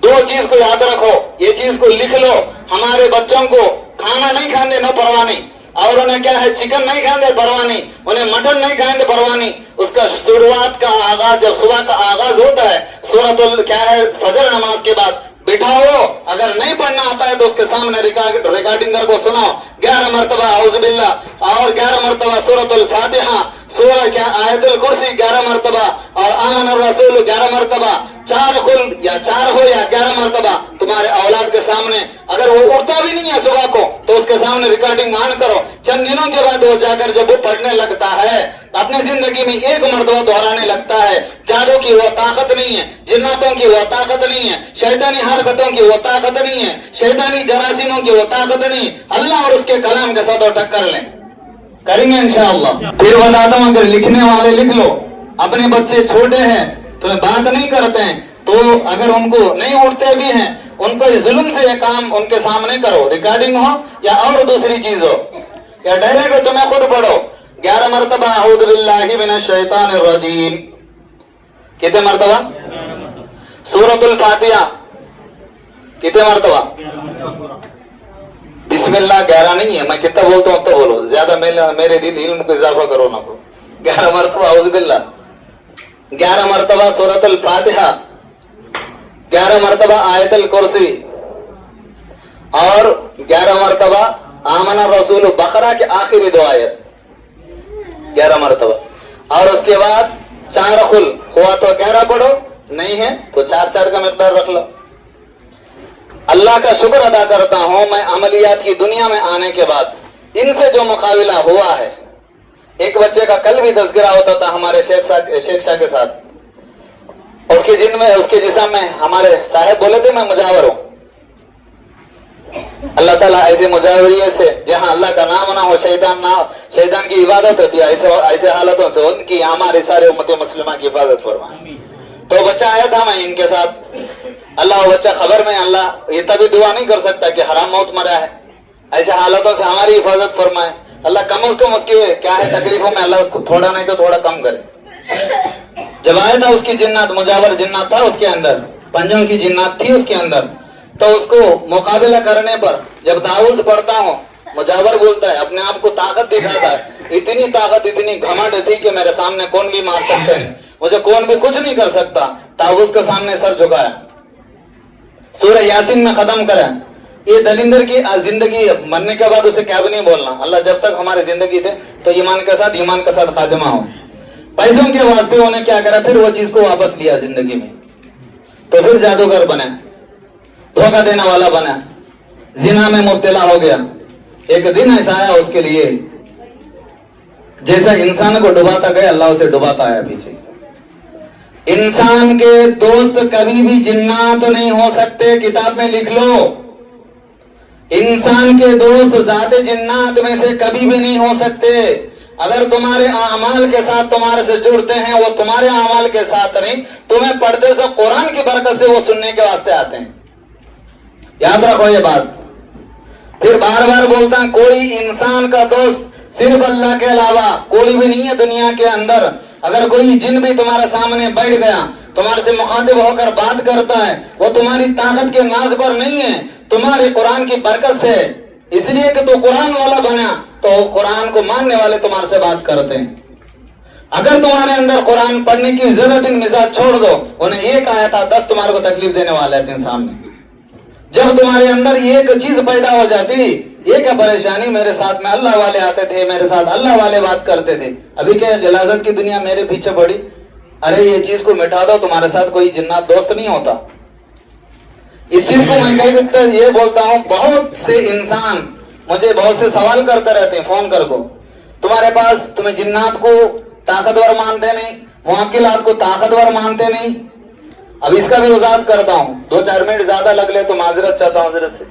2 चीज को याद रखो, ये चीज को लिख लो, हमारे बच्चों को खाना नहीं खाने न परवाह नहीं, और उन्हें क्या है चिकन नहीं खाने परवाह नहीं, उन्हें मटन नहीं खाने परवाह नहीं। उसका शुरुआत का आगाज जब सुबह का आगाज होता है सूरतुल क्या है फजर नमाज के बाद बिठाओ, अगर नहीं पढ़ना आता है तो उसके सामने रिकॉर्डिंग करके सुनाओ 11 मरतबा औज़ु बिल्लाह और 11 मरतबा सूरतुल फातिहा, सूरह क्या आयतुल कुर्सी 11 मरतबा और आमन रसूल 11 मरतबा, 4 खुल या 4 हो या 11 मरतबा तुम्हारे औलाद के सामने। अगर वो उठता भी नहीं है सुबह को तो उसके सामने रिकॉर्डिंग ऑन करो, चंद दिनों के बाद वो जाकर जब वो पढ़ने लगता है अपनी जिंदगी में 1 मरतबा दोहराने लगता है। जादू की वो ताकत नहीं है, जिन्नातों की वो ताकत नहीं है, शैतानी हरकतों की वो ताकत नहीं है, शैतानी जरासीमों की वो ताकत नहीं, अल्लाह और उसके कलाम के साथ टक्कर लें, करेंगे इंशाअल्लाह। फिर बताता हूँ, अगर लिखने वाले लिख लो, अपने बच्चे छोटे हैं तो बात नहीं करते हैं तो अगर उनको नहीं उठते भी हैं ان کو ظلم سے یہ کام ان کے سامنے کرو، ریکارڈنگ ہو یا اور دوسری چیز ہو یا ڈائریکٹ تمہیں خود پڑھو۔ 11 مرتبہ اعوذ باللہ من الشیطان الرجیم، کتنے مرتبہ؟ سورۃ الفاتحہ کتنے مرتبہ؟ بسم اللہ 11 نہیں ہے، میں کتنا بولتا ہوں تو بولو، زیادہ میرے دل علم کو اضافہ کرو نہ کرو۔ 11 مرتبہ اعوذ باللہ، 11 مرتبہ سورۃ الفاتحہ، 11 مرتبہ آیت الکرسی، اور 11 مرتبہ آمن الرسول بقرہ کے آخری 2 آیت 11 مرتبہ، اور اس کے بعد 4 خل ہوا تو 11 پڑھو، نہیں ہے تو 4 کا مقدار رکھ لو۔ اللہ کا شکر ادا کرتا ہوں میں عملیات کی دنیا میں آنے کے بعد ان سے جو مقابلہ ہوا ہے، ایک بچے کا کل بھی تذکرہ ہوتا تھا ہمارے شیخ شاہ کے ساتھ، اس کے جسم میں ہمارے صاحب بولے تھے میں مجاور ہوں۔ اللہ تعالیٰ ایسے مجاوریت سے جہاں اللہ کا نام نہ ہو، شیطان کی عبادت ہوتی ہے، ایسے حالتوں سے ان کی ہماری سارے امت مسلمہ کی حفاظت فرمائے۔ تو بچہ آیا تھا میں ان کے ساتھ، اللہ وہ بچہ خبر میں، اللہ یہ تبھی دعا نہیں کر سکتا کہ حرام موت مرا ہے، ایسے حالتوں سے ہماری حفاظت فرمائے اللہ، کم از کم اس کی کیا ہے تکلیفوں میں اللہ تھوڑا نہیں تو تھوڑا کم کرے۔ جب آیا تھا اس کی جنات، مجاور جنات تھا اس کے اندر، پنجوں کی جنات تھی اس کے اندر، تو اس کو مقابلہ کرنے پر جب تعوذ پڑھتا ہوں، مجاور بولتا ہے اپنے آپ کو طاقت دکھاتا ہے، اتنی طاقت اتنی گھمنڈ تھی کہ میرے سامنے کون بھی مار سکتے ہیں، مجھے کون بھی کچھ نہیں کر سکتا، تعوذ کے سامنے سر جھکایا، سورہ یاسین میں ختم کرا۔ یہ دلندر کی زندگی مرنے کے بعد اسے کیا بھی نہیں بولنا، اللہ جب تک ہمارے زندگی تھے تو ایمان کے ساتھ خاتمہ ہو۔ پیسوں کے واسطے انہیں کیا کرا، پھر وہ چیز کو واپس لیا زندگی میں، تو پھر جادوگر بنا، دھوکہ دینے والا بنا، زنا میں مبتلا ہو گیا۔ ایک دن ایسا آیا اس کے لیے جیسا انسان کو ڈباتا گیا اللہ اسے ڈباتا آیا پیچھے۔ انسان کے دوست کبھی بھی جنات نہیں ہو سکتے، کتاب میں لکھ لو، انسان کے دوست ذات جنات میں سے کبھی بھی نہیں ہو سکتے۔ اگر تمہارے اعمال کے ساتھ تمہارے سے جڑتے ہیں، وہ تمہارے اعمال کے ساتھ نہیں، تمہیں پڑھتے سے قرآن کی برکت سے وہ سننے کے واسطے آتے ہیں، یاد رکھو یہ بات۔ پھر بار بار بولتا ہے کوئی انسان کا دوست صرف اللہ کے علاوہ کوئی بھی نہیں ہے دنیا کے اندر۔ اگر کوئی جن بھی تمہارے سامنے بیٹھ گیا، تمہارے سے مخاطب ہو کر بات کرتا ہے، وہ تمہاری طاقت کے ناز پر نہیں ہے، تمہاری قرآن کی برکت سے، اس لیے کہ تو قرآن والا بنا تو قرآن کو ماننے والے تمہارے سے بات کرتے ہیں۔ اگر تمہارے اندر قرآن پڑھنے کی ضرورت مزاج چھوڑ دو، انہیں ایک آیا تھا 10 تمہارے کو تکلیف دینے والے تھے سامنے۔ جب تمہارے اندر ایک چیز پیدا ہو جاتی، ایک پریشانی، میرے ساتھ میں اللہ والے آتے تھے، میرے ساتھ اللہ والے بات کرتے تھے، ابھی کہ غلاظت کی دنیا میرے پیچھے پڑی، ارے یہ چیز کو مٹا دو، تمہارے ساتھ کوئی جنات دوست نہیں ہوتا۔ اس چیز کو میں یہ بولتا ہوں، بہت سے انسان مجھے بہت سے سوال کرتے رہتے ہیں فون کر کو، تمہارے پاس تمہیں جنات کو طاقتور مانتے نہیں، موکلات کو طاقتور مانتے نہیں۔ اب اس کا بھی وضاحت کرتا ہوں، 2-4 منٹ زیادہ لگ لے تو معذرت چاہتا ہوں حضرت سے۔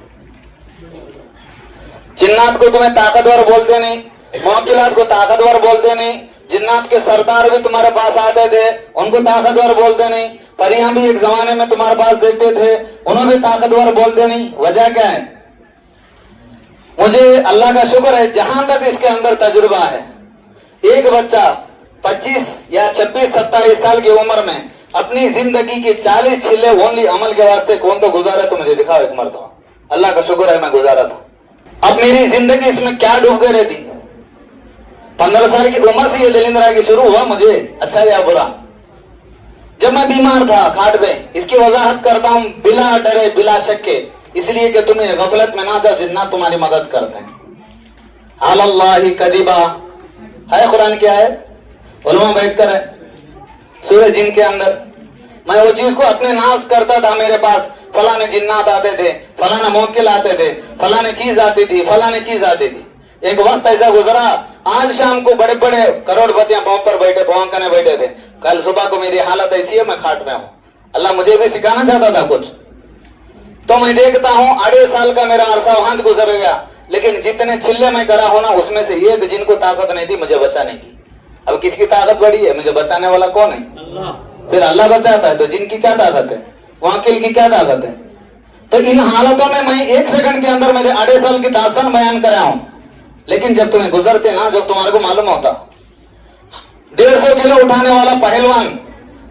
جنات کو تمہیں طاقتور بولتے نہیں، موکلات کو طاقتور بولتے نہیں، جنات کے سردار بھی تمہارے پاس آتے تھے، ان کو طاقتور بولتے نہیں، پریاں بھی ایک زمانے میں تمہارے پاس دیکھتے تھے، انہوں بھی طاقتور بولتے نہیں۔ وجہ کیا ہے؟ مجھے اللہ کا شکر ہے جہاں تک اس کے اندر تجربہ ہے، ایک بچہ 25 یا 26-27 سال کی عمر میں اپنی زندگی کی 40 چھلے اونلی عمل کے واسطے کون تو گزارا تو مجھے دکھاؤ ایک مرتبہ۔ اللہ کا شکر ہے میں گزارا تھا۔ اب میری زندگی اس میں کیا ڈوب گئی رہتی، 15 سال کی عمر سے یہ دلندرا کی شروع ہوا مجھے، اچھا یا برا، جب میں بیمار تھا کھاٹ پہ۔ اس کی وضاحت کرتا ہوں بلا ڈرے بلا شکے، اس لیے کہ تمہیں غفلت میں نہ جاؤ، جنات تمہاری مدد کرتے ہیں۔ علی اللہ کذبا ہے قرآن کی آیت، علماء بیٹھ کر ہے سورہ جن کے اندر۔ میں وہ چیز کو اپنے ناز کرتا تھا، میرے پاس فلاں جنات آتے تھے، فلاں موکل آتے تھے، فلاں چیز آتی تھی، فلاں چیز آتی تھی۔ ایک وقت ایسا گزرا، آج شام کو بڑے بڑے کروڑ پتیاں پاؤں پر بیٹھے بھونکنے بیٹھے تھے، کل صبح کو میری حالت ایسی ہے میں کھاٹ میں ہوں۔ اللہ مجھے بھی سکھانا چاہتا تھا کچھ، تو میں دیکھتا ہوں 2.5 سال کا میرا عرصہ وہاں گزر گیا، لیکن جتنے چھلے میں کرا ہونا اس میں سے ایک جن کو طاقت نہیں تھی مجھے بچانے کی۔ اب کس کی طاقت بڑی ہے؟ مجھے بچانے والا کون ہے؟ پھر اللہ بچاتا ہے تو جن کی کیا طاقت ہے، موکل کی کیا طاقت ہے؟ تو تو ان حالتوں میں میں 1 سیکنڈ کے اندر میرے 2.5 سال کی داستان بیان کر رہا ہوں. لیکن جب تمہیں گزرتے نا، جب تمہارے کو معلوم ہوتا 150 کلو اٹھانے والا پہلوان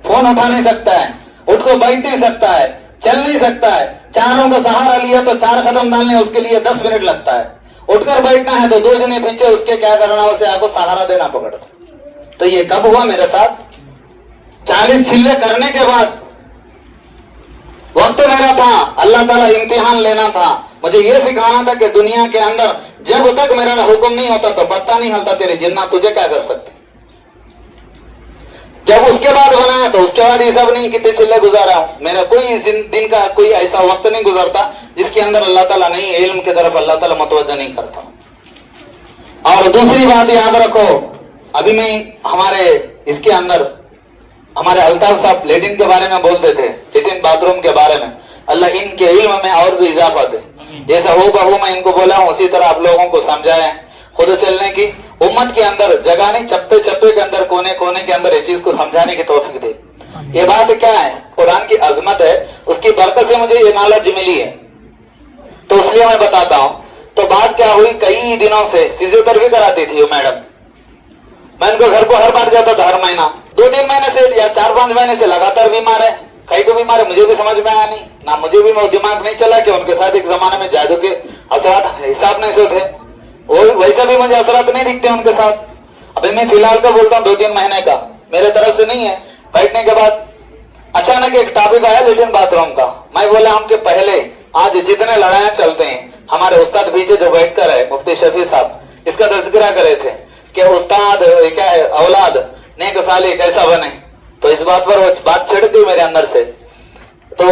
فون اٹھا نہیں سکتا ہے، اٹھ کو بیٹھ نہیں سکتا ہے، چل نہیں سکتا ہے، چاروں کا سہارا لیا تو 4 قدم ڈالنے اس کے لیے 10 منٹ لگتا ہے. اٹھ کر بیٹھنا ہے تو 2 جنے پیچھے اس کے کیا کرنا، اسے آپ کو سہارا دینا پکڑتا. تو یہ کب ہوا میرے ساتھ؟ 40 چھلے کرنے کے بعد. وقت میرا تھا، اللہ تعالیٰ امتحان لینا تھا، مجھے یہ سکھانا تھا کہ دنیا کے اندر جب تک میرا حکم نہیں ہوتا تو پتہ نہیں ہلتا تیرے جنات تجھے کیا کر سکتے. جب اس کے بعد بنایا تو اس کے بعد حساب نہیں کتنے چھلے گزارا ہوں. میرا کوئی دن کا کوئی ایسا وقت نہیں گزرتا جس کے اندر اللہ تعالیٰ نہیں علم کی طرف اللہ تعالیٰ متوجہ نہیں کرتا. اور دوسری بات یاد رکھو، ابھی میں ہمارے اس کے اندر ہمارے الطاف صاحب لیٹن کے بارے میں بولتے تھے، لیٹن باتھ روم کے بارے میں. اللہ ان کے علم میں اور بھی اضافہ دے. جیسا ہو بہو میں ان کو بولا ہوں اسی طرح آپ لوگوں کو سمجھایا. خود چلنے کی امت کے اندر جگہ نہیں، چپے چپے کے اندر، کونے کونے کے اندر یہ چیز کو سمجھانے کی توفیق دے. یہ بات کیا ہے؟ قرآن کی عظمت ہے، اس کی برکت سے مجھے یہ نالج ملی ہے تو اس لیے میں بتاتا ہوں. تو بات کیا ہوئی، کئی دنوں سے فزیوتھراپی کراتی تھی وہ میڈم. میں ان کو گھر کو ہر بار جاتا تھا، ہر مہینہ 2-3 مہینے سے یا 4-5 مہینے سے لگاتار بیمار ہے. کئی کو بیمار ہے مجھے بھی سمجھ میں آیا نہیں، نہ مجھے بھی وہ دماغ نہیں چلا کہ ان کے ساتھ ایک زمانے میں جادو کے اثرات حساب نہیں سے تھے، ویسا بھی مجھے اثرات نہیں دکھتے ان کے ساتھ. ابھی میں فی الحال کا بولتا ہوں 2-3 مہینے کا، میرے طرف سے نہیں ہے. بیٹھنے کے بعد اچانک ایک ٹاپک آیا لیٹن باتھ روم کا. میں بولا ہم کہ پہلے آج جتنے لڑائیاں چلتے ہیں، ہمارے استاد پیچھے جو بیٹھ کر ہے مفتی شفیع صاحب اس کا تذکرہ کرے تھے کہ استاد کیا ہے، اولاد نیک صالح کیسا بنے. تو اس بات پر وہ بات چھڑ گئی میرے اندر سے. تو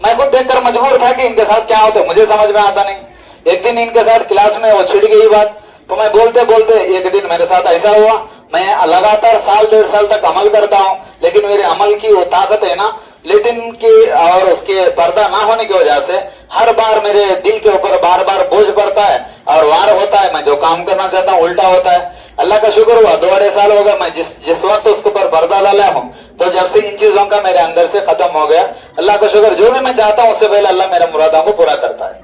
میں خود دیکھ کر مجبور تھا کہ ان کے ساتھ کیا ہوتا ہے، مجھے سمجھ میں آتا نہیں. ایک دن ان کے ساتھ کلاس میں وہ چھڑ گئی بات، تو میں بولتے بولتے ایک دن میرے ساتھ ایسا ہوا، میں لگاتار 1-1.5 سال تک عمل کرتا ہوں، لیکن میرے عمل کی وہ طاقت ہے نا، لیٹن کی اور اس کے پردہ نہ ہونے کی وجہ سے ہر بار میرے دل کے اوپر بار بار بوجھ پڑتا ہے اور وار ہوتا ہے. میں جو کام کرنا چاہتا ہوں الٹا ہوتا ہے. اللہ کا شکر ہوا 2-2.5 سال ہوگا میں جس وقت اس کے اوپر پردہ ڈالا ہوں تو جب سے ان چیزوں کا میرے اندر سے ختم ہو گیا. اللہ کا شکر، جو بھی میں چاہتا ہوں اس سے پہلے اللہ میرے مرادوں کو پورا کرتا ہے.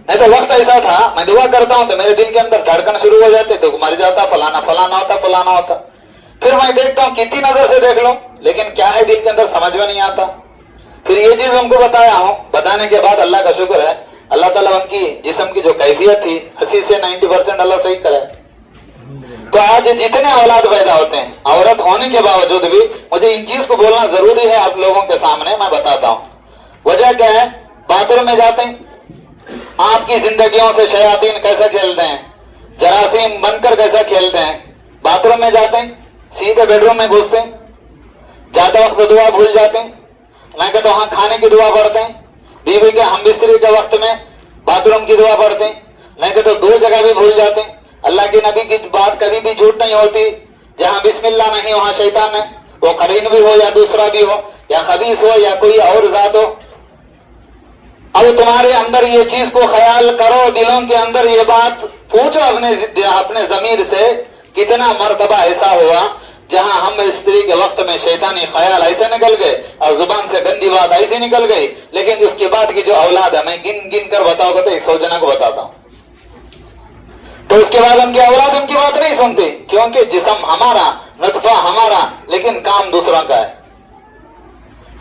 نہیں تو وقت ایسا تھا میں دعا کرتا ہوں تو میرے دل کے اندر دھڑکن شروع ہو جاتے، تو مر جاتا، فلانا فلانا ہوتا، فلانا ہوتا. پھر میں دیکھتا ہوں کتنی نظر سے دیکھ لوں لیکن کیا ہے دل کے اندر سمجھ میں نہیں آتا. پھر یہ چیز ان کو بتایا ہوں، بتانے کے بعد اللہ کا شکر ہے اللہ تعالیٰ ان کی جسم کی جو کیفیت تھی 80 سے 90% اللہ صحیح کرے. تو آج جتنے اولاد پیدا ہوتے ہیں عورت ہونے کے باوجود بھی مجھے ان چیز کو بولنا ضروری ہے آپ لوگوں کے سامنے. میں بتاتا ہوں وجہ کیا ہے. باتھ روم میں جاتے ہیں، آپ کی زندگیوں سے شیاطین کیسے کھیلتے ہیں، جراثیم بن کر کیسا کھیلتے ہیں. باتھ روم میں جاتے ہیں، سیدھے بیڈ روم میں گھستے ہیں، جاتے وقت دعا بھول جاتے ہیں. میں کہتا ہوں ہاں کھانے کی دعا پڑھتے ہیں، بیوی کے ہم بستری کے وقت میں باتھ روم کی دعا پڑھتے ہیں. میں کہتا ہوں 2 جگہ بھی بھول جاتے ہیں. اللہ کے نبی کی بات کبھی بھی جھوٹ نہیں ہوتی. جہاں بسم اللہ نہیں وہاں شیطان ہے، وہ قرین بھی ہو یا دوسرا بھی ہو یا خبیث ہو یا کوئی اور ذات ہو. اب تمہارے اندر یہ چیز کو خیال کرو، دلوں کے اندر یہ بات پوچھو اپنے ضمیر سے، کتنا مرتبہ ایسا ہوا جہاں ہم استری کے وقت میں شیطانی خیال ایسے نکل گئے اور زبان سے گندی بات ایسی نکل گئی، لیکن اس کے بعد کی جو اولاد ہے میں گن گن کر بتاؤں گا تو 100 جنوں کو بتاتا ہوں. تو اس کے بعد ان کی اولاد ان کی بات نہیں سنتی، کیونکہ جسم ہمارا، نطفہ ہمارا، لیکن کام دوسروں کا ہے.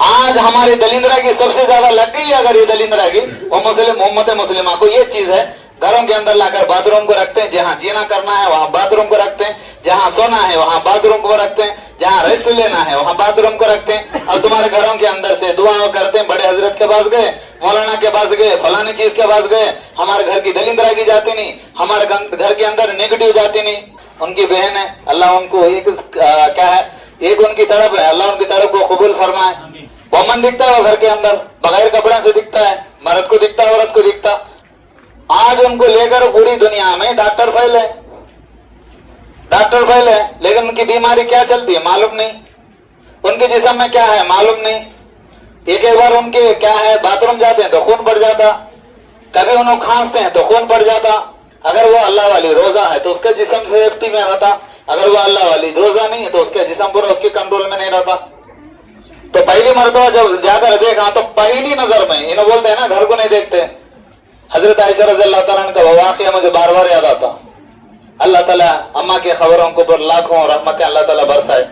آج ہماری دلندرا کی سب سے زیادہ لگ گئی اگر یہ دلندرا کی وہ مسلم امت مسلمہ کو یہ چیز ہے، گھروں کے اندر لا کر باتھ روم کو رکھتے ہیں، جہاں جینا کرنا ہے وہاں باتھ روم کو رکھتے ہیں، جہاں سونا ہے وہاں باتھ روم کو رکھتے ہیں، جہاں ریسٹ لینا ہے وہاں باتھ روم کو رکھتے ہیں. اور تمہارے گھروں کے اندر سے دعا کرتے ہیں، بڑے حضرت کے پاس گئے، مولانا کے پاس گئے، فلانی چیز کے پاس گئے. ہمارے گھر کی دلندرا کی جاتی نہیں، ہمارے گھر کے اندر نیگیٹو جاتی نہیں. ان کی بہن ہے، اللہ ان کو ایک کیا ہے، ایک ان کی طرف ہے، اللہ ان کی طرف کو قبول فرمائے. ومن دکھتا ہے وہ گھر کے اندر بغیر کپڑے سے دکھتا ہے، مرد کو دکھتا ہے عورت کو دکھتا. آج ان کو لے کر پوری دنیا میں ڈاکٹر فیل ہے، لیکن ان کی بیماری کیا چلتی ہے معلوم نہیں، ان کے جسم میں کیا ہے معلوم نہیں. ایک بار ان کے کیا ہے باتھ روم جاتے ہیں تو خون پڑ جاتا، کبھی انہوں کھانستے ہیں تو خون پڑ جاتا. اگر وہ اللہ والی روزہ ہے تو اس کا جسم سیفٹی میں رہتا، اگر وہ اللہ والی روزہ نہیں ہے تو اس کا جسم پورا اس کے کنٹرول میں نہیں رہتا. तो पहली मरतबा जब जाकर देखा तो पहली नजर में, इन्हें बोलते हैं ना घर को नहीं देखते, हजरत आयशा रज़ियल्लाहु ताला का वो वाक़या मुझे बार बार याद आता। अल्लाह ताला अम्मा की खबरों को पर लाखों रहमतें अल्लाह ताला बरसाए।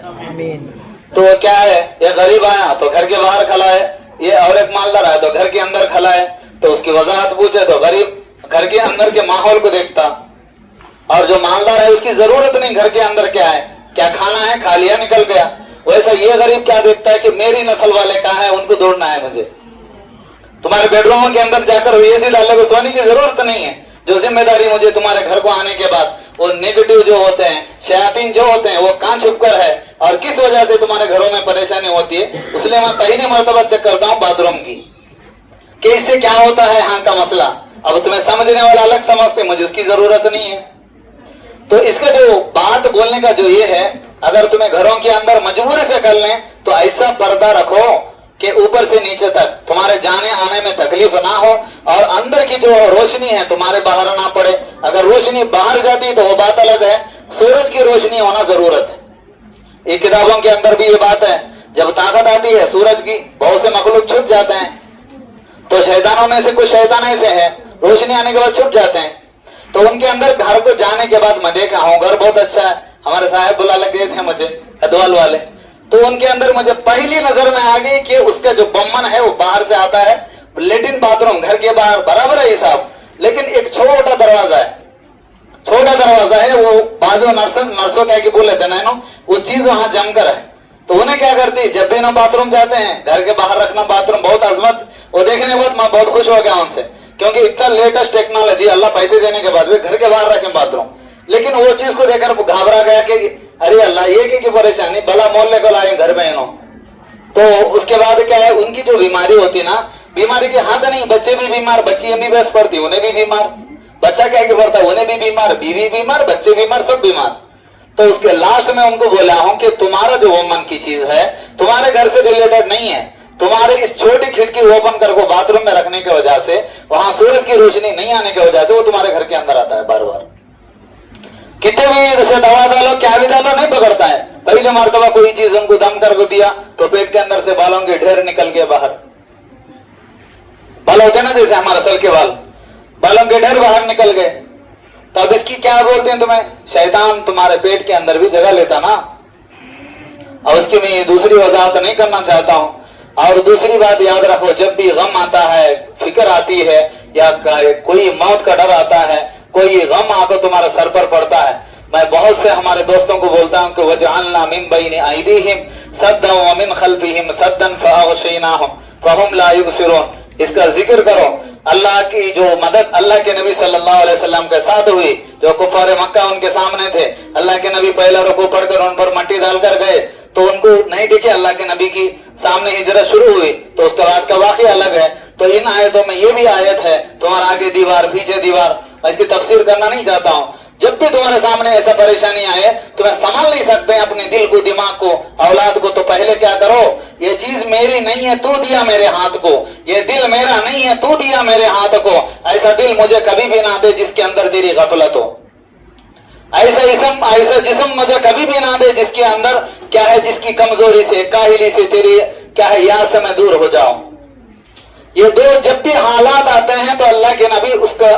तो क्या है, ये गरीब आया तो घर के बाहर खड़ा है, ये और एक मालदार आया तो घर के अंदर खड़ा है, तो उसकी वजाहत पूछे तो गरीब घर के अंदर के माहौल को देखता, और जो मालदार है उसकी जरूरत नहीं घर के अंदर क्या है, क्या खाना है, खा लिया निकल गया। वैसा ये गरीब क्या देखता है कि मेरी नस्ल वाले कहाँ है, उनको दौड़ना है मुझे। तुम्हारे बेडरूमों के अंदर जाकर एसी डालने को सोने की जरूरत नहीं है। जो जिम्मेदारी मुझे तुम्हारे घर को आने के बाद, वो नेगेटिव जो होते हैं, शयातीन जो होते हैं, वो कहाँ छुप कर है और किस वजह से तुम्हारे घरों में परेशानी होती है, इसलिए मैं पहली मर्तबा चेक करता हूँ बाथरूम की कि इससे क्या होता है यहाँ का मसला। अब तुम्हें समझने वाला अलग समझते, मुझे उसकी जरूरत नहीं है। तो इसका जो बात बोलने का जो ये है, अगर तुम्हें घरों के अंदर मजबूरी से कर लें तो ऐसा पर्दा रखो कि ऊपर से नीचे तक तुम्हारे जाने आने में तकलीफ ना हो, और अंदर की जो रोशनी है तुम्हारे बाहर ना पड़े। अगर रोशनी बाहर जाती है तो वो बात अलग है, सूरज की रोशनी होना जरूरत है। ये किताबों के अंदर भी ये बात है, जब ताकत आती है सूरज की, बहुत से मखलूक छुप जाते हैं। तो शैतानों में से कुछ शैतान ऐसे हैं, रोशनी आने के बाद छुप जाते हैं। तो उनके अंदर घर को जाने के बाद मैं देखा हूँ, घर बहुत अच्छा है, हमारे साहब बुला लग गए थे मुझे, अदवाल वाले, तो उनके अंदर मुझे पहली नजर में आ गई कि उसका जो बम्मन है वो बाहर से आता है, लेटिन बाथरूम घर के बाहर बराबर है हिसाब, लेकिन एक छोटा दरवाजा है, छोटा दरवाजा है, वो बाजू नर्सों क्या बोले थे ना, वो चीज वहां जमकर है। तो उन्हें क्या करती, जब भी ना बाथरूम जाते हैं, घर के बाहर रखना बाथरूम, बहुत अजमत, वो देखने के बाद मैं बहुत खुश हो गया उनसे, क्योंकि इतना लेटेस्ट टेक्नोलॉजी, अल्लाह पैसे देने के बाद भी घर के बाहर रखें बाथरूम। लेकिन वो चीज को देखकर घबरा गया कि अरे अल्लाह ये की परेशानी, भला मोहल्ले को लाए घर में इन्हों। तो उसके बाद क्या है, उनकी जो बीमारी होती ना, बीमारी के हाथ नहीं, बच्चे भी बीमार, बच्ची एमबीबीएस पढ़ती उन्हें भी बीमार, बच्चा क्या पढ़ता उन्हें भी बीमार, बीवी बीमार, बच्चे बीमार, सब बीमार। तो उसके लास्ट में उनको बोला हूं कि तुम्हारा जो वो मन की चीज है तुम्हारे घर से रिलेटेड नहीं है, तुम्हारे इस छोटी खिड़की ओपन कर को बाथरूम में रखने की वजह से, वहां सूरज की रोशनी नहीं आने की वजह से वो तुम्हारे घर के अंदर आता है बार बार। कितने भी उसे दवा डालो, क्या भी डालो, नहीं पकड़ता है। पहले मर्तबा कोई चीज उनको दम कर दिया तो पेट के अंदर से बालों के ढेर निकल गए बाहर, बाल होते ना जैसे हमारा सर के बाल, बालों के ढेर बाहर निकल गए। तो अब इसकी क्या बोलते हैं तुम्हें, शैतान तुम्हारे पेट के अंदर भी जगह लेता ना। और उसकी मैं दूसरी वजाहत नहीं करना चाहता हूं। और दूसरी बात याद रखो, जब भी गम आता है, फिक्र आती है, या कोई मौत का डर आता है, कोई गम आकर तुम्हारे सर पर पड़ता है, मैं बहुत से हमारे दोस्तों को बोलता हूं कि वजअलना मिन बैन अयदीहिम सद्दन व मिन खल्फिहिम सद्दन फअगशयनाहुम फहुम ला युबसिरून। इसका जिक्र करो। अल्लाह की जो मदद अल्लाह के नबी सल्लल्लाहु अलैहि वसल्लम के साथ हुई, जो कुफार मक्का उनके सामने थे, अल्लाह के नबी पहला रुकू पढ़कर उन पर मट्टी डालकर गए तो उनको नहीं दिखे, अल्लाह के नबी की सामने हिजरत शुरू हुई तो उसके बाद का वाक़या अलग है। तो इन आयतों में ये भी आयत है, तुम्हारा आगे दीवार पीछे दीवार, मैं इसकी तफसीर करना नहीं चाहता हूँ। जब भी तुम्हारे सामने ऐसा परेशानी आए, तुम्हें संभाल नहीं सकते अपने दिल को, दिमाग को, औलाद को, तो पहले क्या करो, ये चीज मेरी नहीं है, तू दिया मेरे हाथ को, ये दिल मेरा नहीं है, तू दिया मेरे हाथ को, ऐसा दिल मुझे कभी भी ना दे जिसके अंदर तेरी गफलत हो, ऐसा जिस्म मुझे कभी भी ना दे जिसके अंदर क्या है, जिसकी कमजोरी से, काहिली से, तेरी क्या है याद से मैं दूर हो जाऊं। ये दो जब भी हालात आते हैं तो अल्लाह के नबी उसका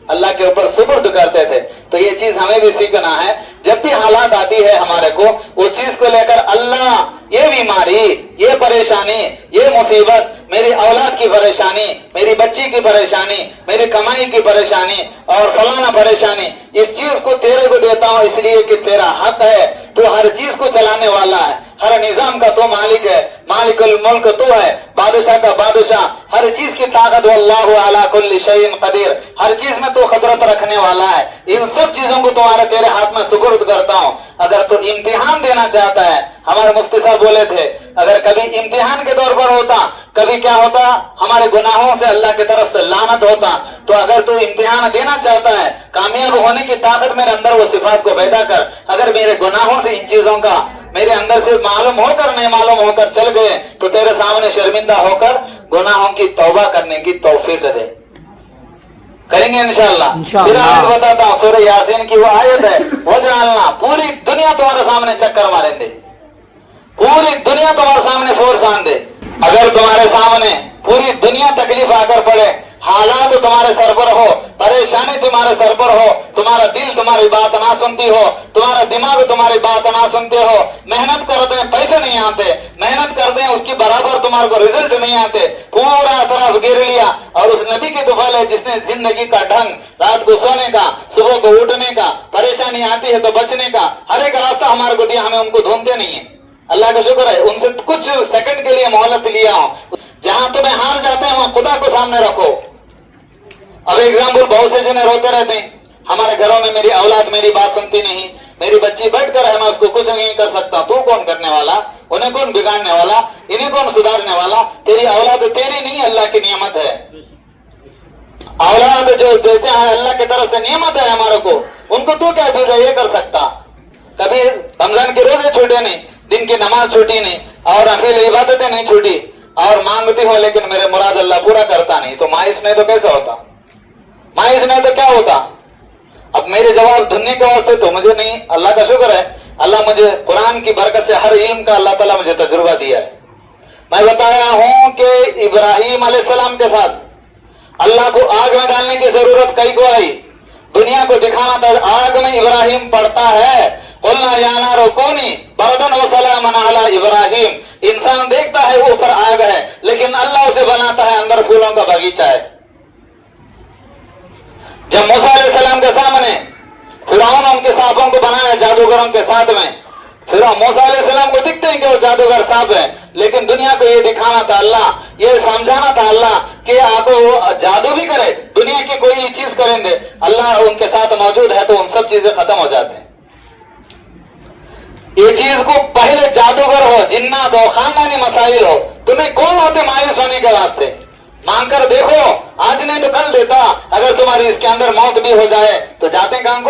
अल्लाह के ऊपर सुपुर्द करते थे। तो ये चीज हमें भी सीखना है, जब भी हालात आती है हमारे को, वो चीज को लेकर अल्लाह, ये बीमारी, ये परेशानी, ये मुसीबत, मेरी औलाद की परेशानी, मेरी बच्ची की परेशानी, मेरी कमाई की परेशानी और फलाना परेशानी, इस चीज को तेरे को देता हूँ इसलिए कि तेरा हक है, तो हर चीज को चलाने वाला है, हर निजाम का तो मालिक है, मालिकुल मुल्क तो है, बादशाह का बादशाह, हर चीज की ताकत, वल्लाहु अला कुल्ली शैइन कदीर, हर चीज में तो कुदरत रखने वाला है। इन सब चीजों को तुम्हारे तेरे हाथ में सुपुर्द करता हूँ। अगर तो इम्तिहान देना चाहता है, हमारे मुफ्ती साहब बोले थे, अगर कभी इम्तिहान के तौर पर होता, कभी क्या होता, हमारे गुनाहों से अल्लाह की तरफ से लानत होता, तो अगर तू इम्तिहान देना चाहता है, कामयाब होने की ताकत मेरे अंदर वो सिफात को पैदा कर। अगर मेरे गुनाहों से, इन चीजों का मेरे अंदर से मालूम होकर नहीं मालूम होकर चल गए, तो तेरे सामने शर्मिंदा होकर गुनाहों की तौबा करने की तौफीक दे, करेंगे इंशाअल्लाह। फिर आयत बताता हूँ, सूरह यासीन की वो आयत है, वजअलना, पूरी दुनिया तुम्हारे सामने चक्कर मारेंगे, पूरी दुनिया तुम्हारे सामने फोर्स आन दे, अगर तुम्हारे सामने पूरी दुनिया तकलीफ आकर पड़े, हालात तुम्हारे सर पर हो, परेशानी तुम्हारे सर पर हो, तुम्हारा दिल तुम्हारी बात ना सुनती हो, तुम्हारा दिमाग तुम्हारी बात ना सुनते हो, मेहनत करते हैं पैसे नहीं आते, मेहनत करते हैं उसकी बराबर तुम्हारे को रिजल्ट नहीं आते, पूरा तरफ गिर लिया। और उस नबी की दुफल है जिसने जिंदगी का ढंग, रात को सोने का, सुबह को उठने का, परेशानी आती है तो बचने का हर एक रास्ता हमारे को दिया, हमें उनको ढूंढते नहीं है। अल्लाह का शुक्र है, उनसे कुछ सेकंड के लिए मोहलत लिया हो। जहां तुम्हें हार जाते हैं वहां खुदा को सामने रखो। अब एग्जाम्पल, बहुत से जने रोते रहते हैं, हमारे घरों में मेरी औलाद मेरी बात सुनती नहीं, मेरी बच्ची बैठ कर है, मैं उसको कुछ नहीं कर सकता। तू कौन करने वाला, उन्हें कौन बिगाड़ने वाला, इन्हें कौन सुधारने वाला, तेरी औलाद तेरी नहीं अल्लाह की नियमत है। औलाद जो देते हैं अल्लाह की तरफ से नियमत है हमारे को, उनको तू क्या फिर ये कर सकता। कभी रमजान के रोजे छूटे नहीं, दिन की नमाज छूटी नहीं, और अफील इबादतें नहीं छूटी, और मांगती हो लेकिन मेरे मुराद अल्लाह पूरा करता नहीं, तो मायूस नहीं तो कैसा होता, मायूस नहीं तो क्या होता। अब मेरे जवाब ढूंढने के वास्ते तो मुझे नहीं, अल्लाह का शुक्र है, अल्लाह मुझे कुरान की बरकत से हर इल्म का अल्लाह ताला मुझे तजुर्बा दिया है। मैं बताया हूं कि इब्राहिम अलैहिस्सलाम के साथ अल्लाह को आग में डालने की जरूरत कई को आई, दुनिया को दिखाना था। आग में इब्राहिम पड़ता है, कुलना या नारो कूनी बरदन व सलामन अला इब्राहिम। इंसान देखता है ऊपर आग है, लेकिन अल्लाह उसे बनाता है अंदर फूलों का बगीचा है। जब मूसा अलैहिस्सलाम के सामने फिरौन उनके सांपों को बनाया जादूगरों के साथ में, फिर मूसा अलैहिस्सलाम को दिखते हैं कि वो जादूगर सांप है, लेकिन दुनिया को ये दिखाना था अल्लाह, ये समझाना था अल्लाह कि आपको वो जादू भी करे, दुनिया की कोई चीज करेंगे, अल्लाह उनके साथ मौजूद है तो उन सब चीजें खत्म हो जाते हैं। ये चीज को पहले जादूगर हो, जिन्नात हो, खानदानी मसाइल हो, तुम्हें कौन होते मायूस होने के वास्ते, मांग कर देखो, आज नहीं तो कल देता। अगर तुम्हारी इसके अंदर मौत भी हो जाए तो जाते कहां को,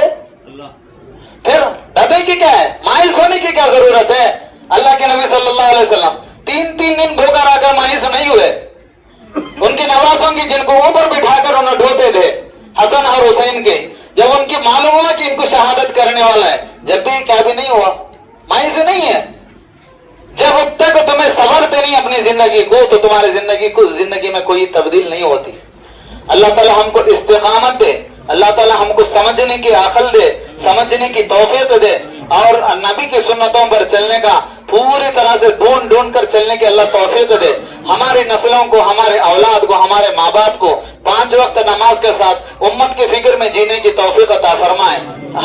फिर डरने की क्या है, मायूस होने की क्या जरूरत है। अल्लाह के नबी सल्लल्लाहु अलैहि वसल्लम 3 दिन भूखा रहकर मायूस नहीं हुए। उनके नवासों की जिनको ऊपर बिठाकर उन्हें ढोते थे, हसन और हुसैन के, जब उनकी मालूम हुआ कि इनको शहादत करने वाला है, जब भी क्या भी नहीं हुआ, मायूस नहीं है। जब तक तुम्हें सवरते नहीं अपनी जिंदगी को, तो तुम्हारी जिंदगी में कोई तब्दील नहीं होती। अल्लाह ताला हमको इस्तिकामत दे, अल्लाह ताला हमको समझने की अकल दे, समझने की तौफीक दे, और नबी की सुन्नतों पर चलने का पूरी तरह से ढूंढ कर चलने की अल्लाह तौफीक दे। हमारी नस्लों को, हमारे औलाद को, हमारे माँ बाप को 5 वक्त नमाज के साथ उम्मत की फिक्र में जीने की तौफीक अता फरमाए।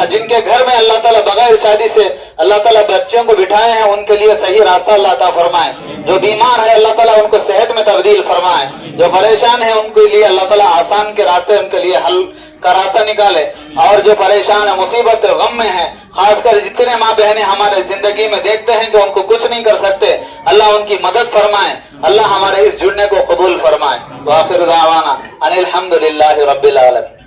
जिनके घर में अल्लाह ताला बगैर शादी से अल्लाह ताला बच्चों को बिठाए हैं, उनके लिए सही रास्ता अल्लाह अता फरमाए। जो बीमार है अल्लाह ताला उनको सेहत में तब्दील फरमाए। जो परेशान है उनके लिए अल्लाह ताला आसान के रास्ते, उनके लिए हल का रास्ता निकाले। और जो परेशान है, मुसीबत गम में है, खासकर जितने माँ बहनें हमारे जिंदगी में देखते हैं कि उनको कुछ नहीं कर सकते, अल्लाह उनकी मदद फरमाए। अल्लाह हमारे इस जुड़ने को कबूल फरमाए। व आखिर दावाना अनिल हम्दुलिल्लाहि रब्बिल आलमीन।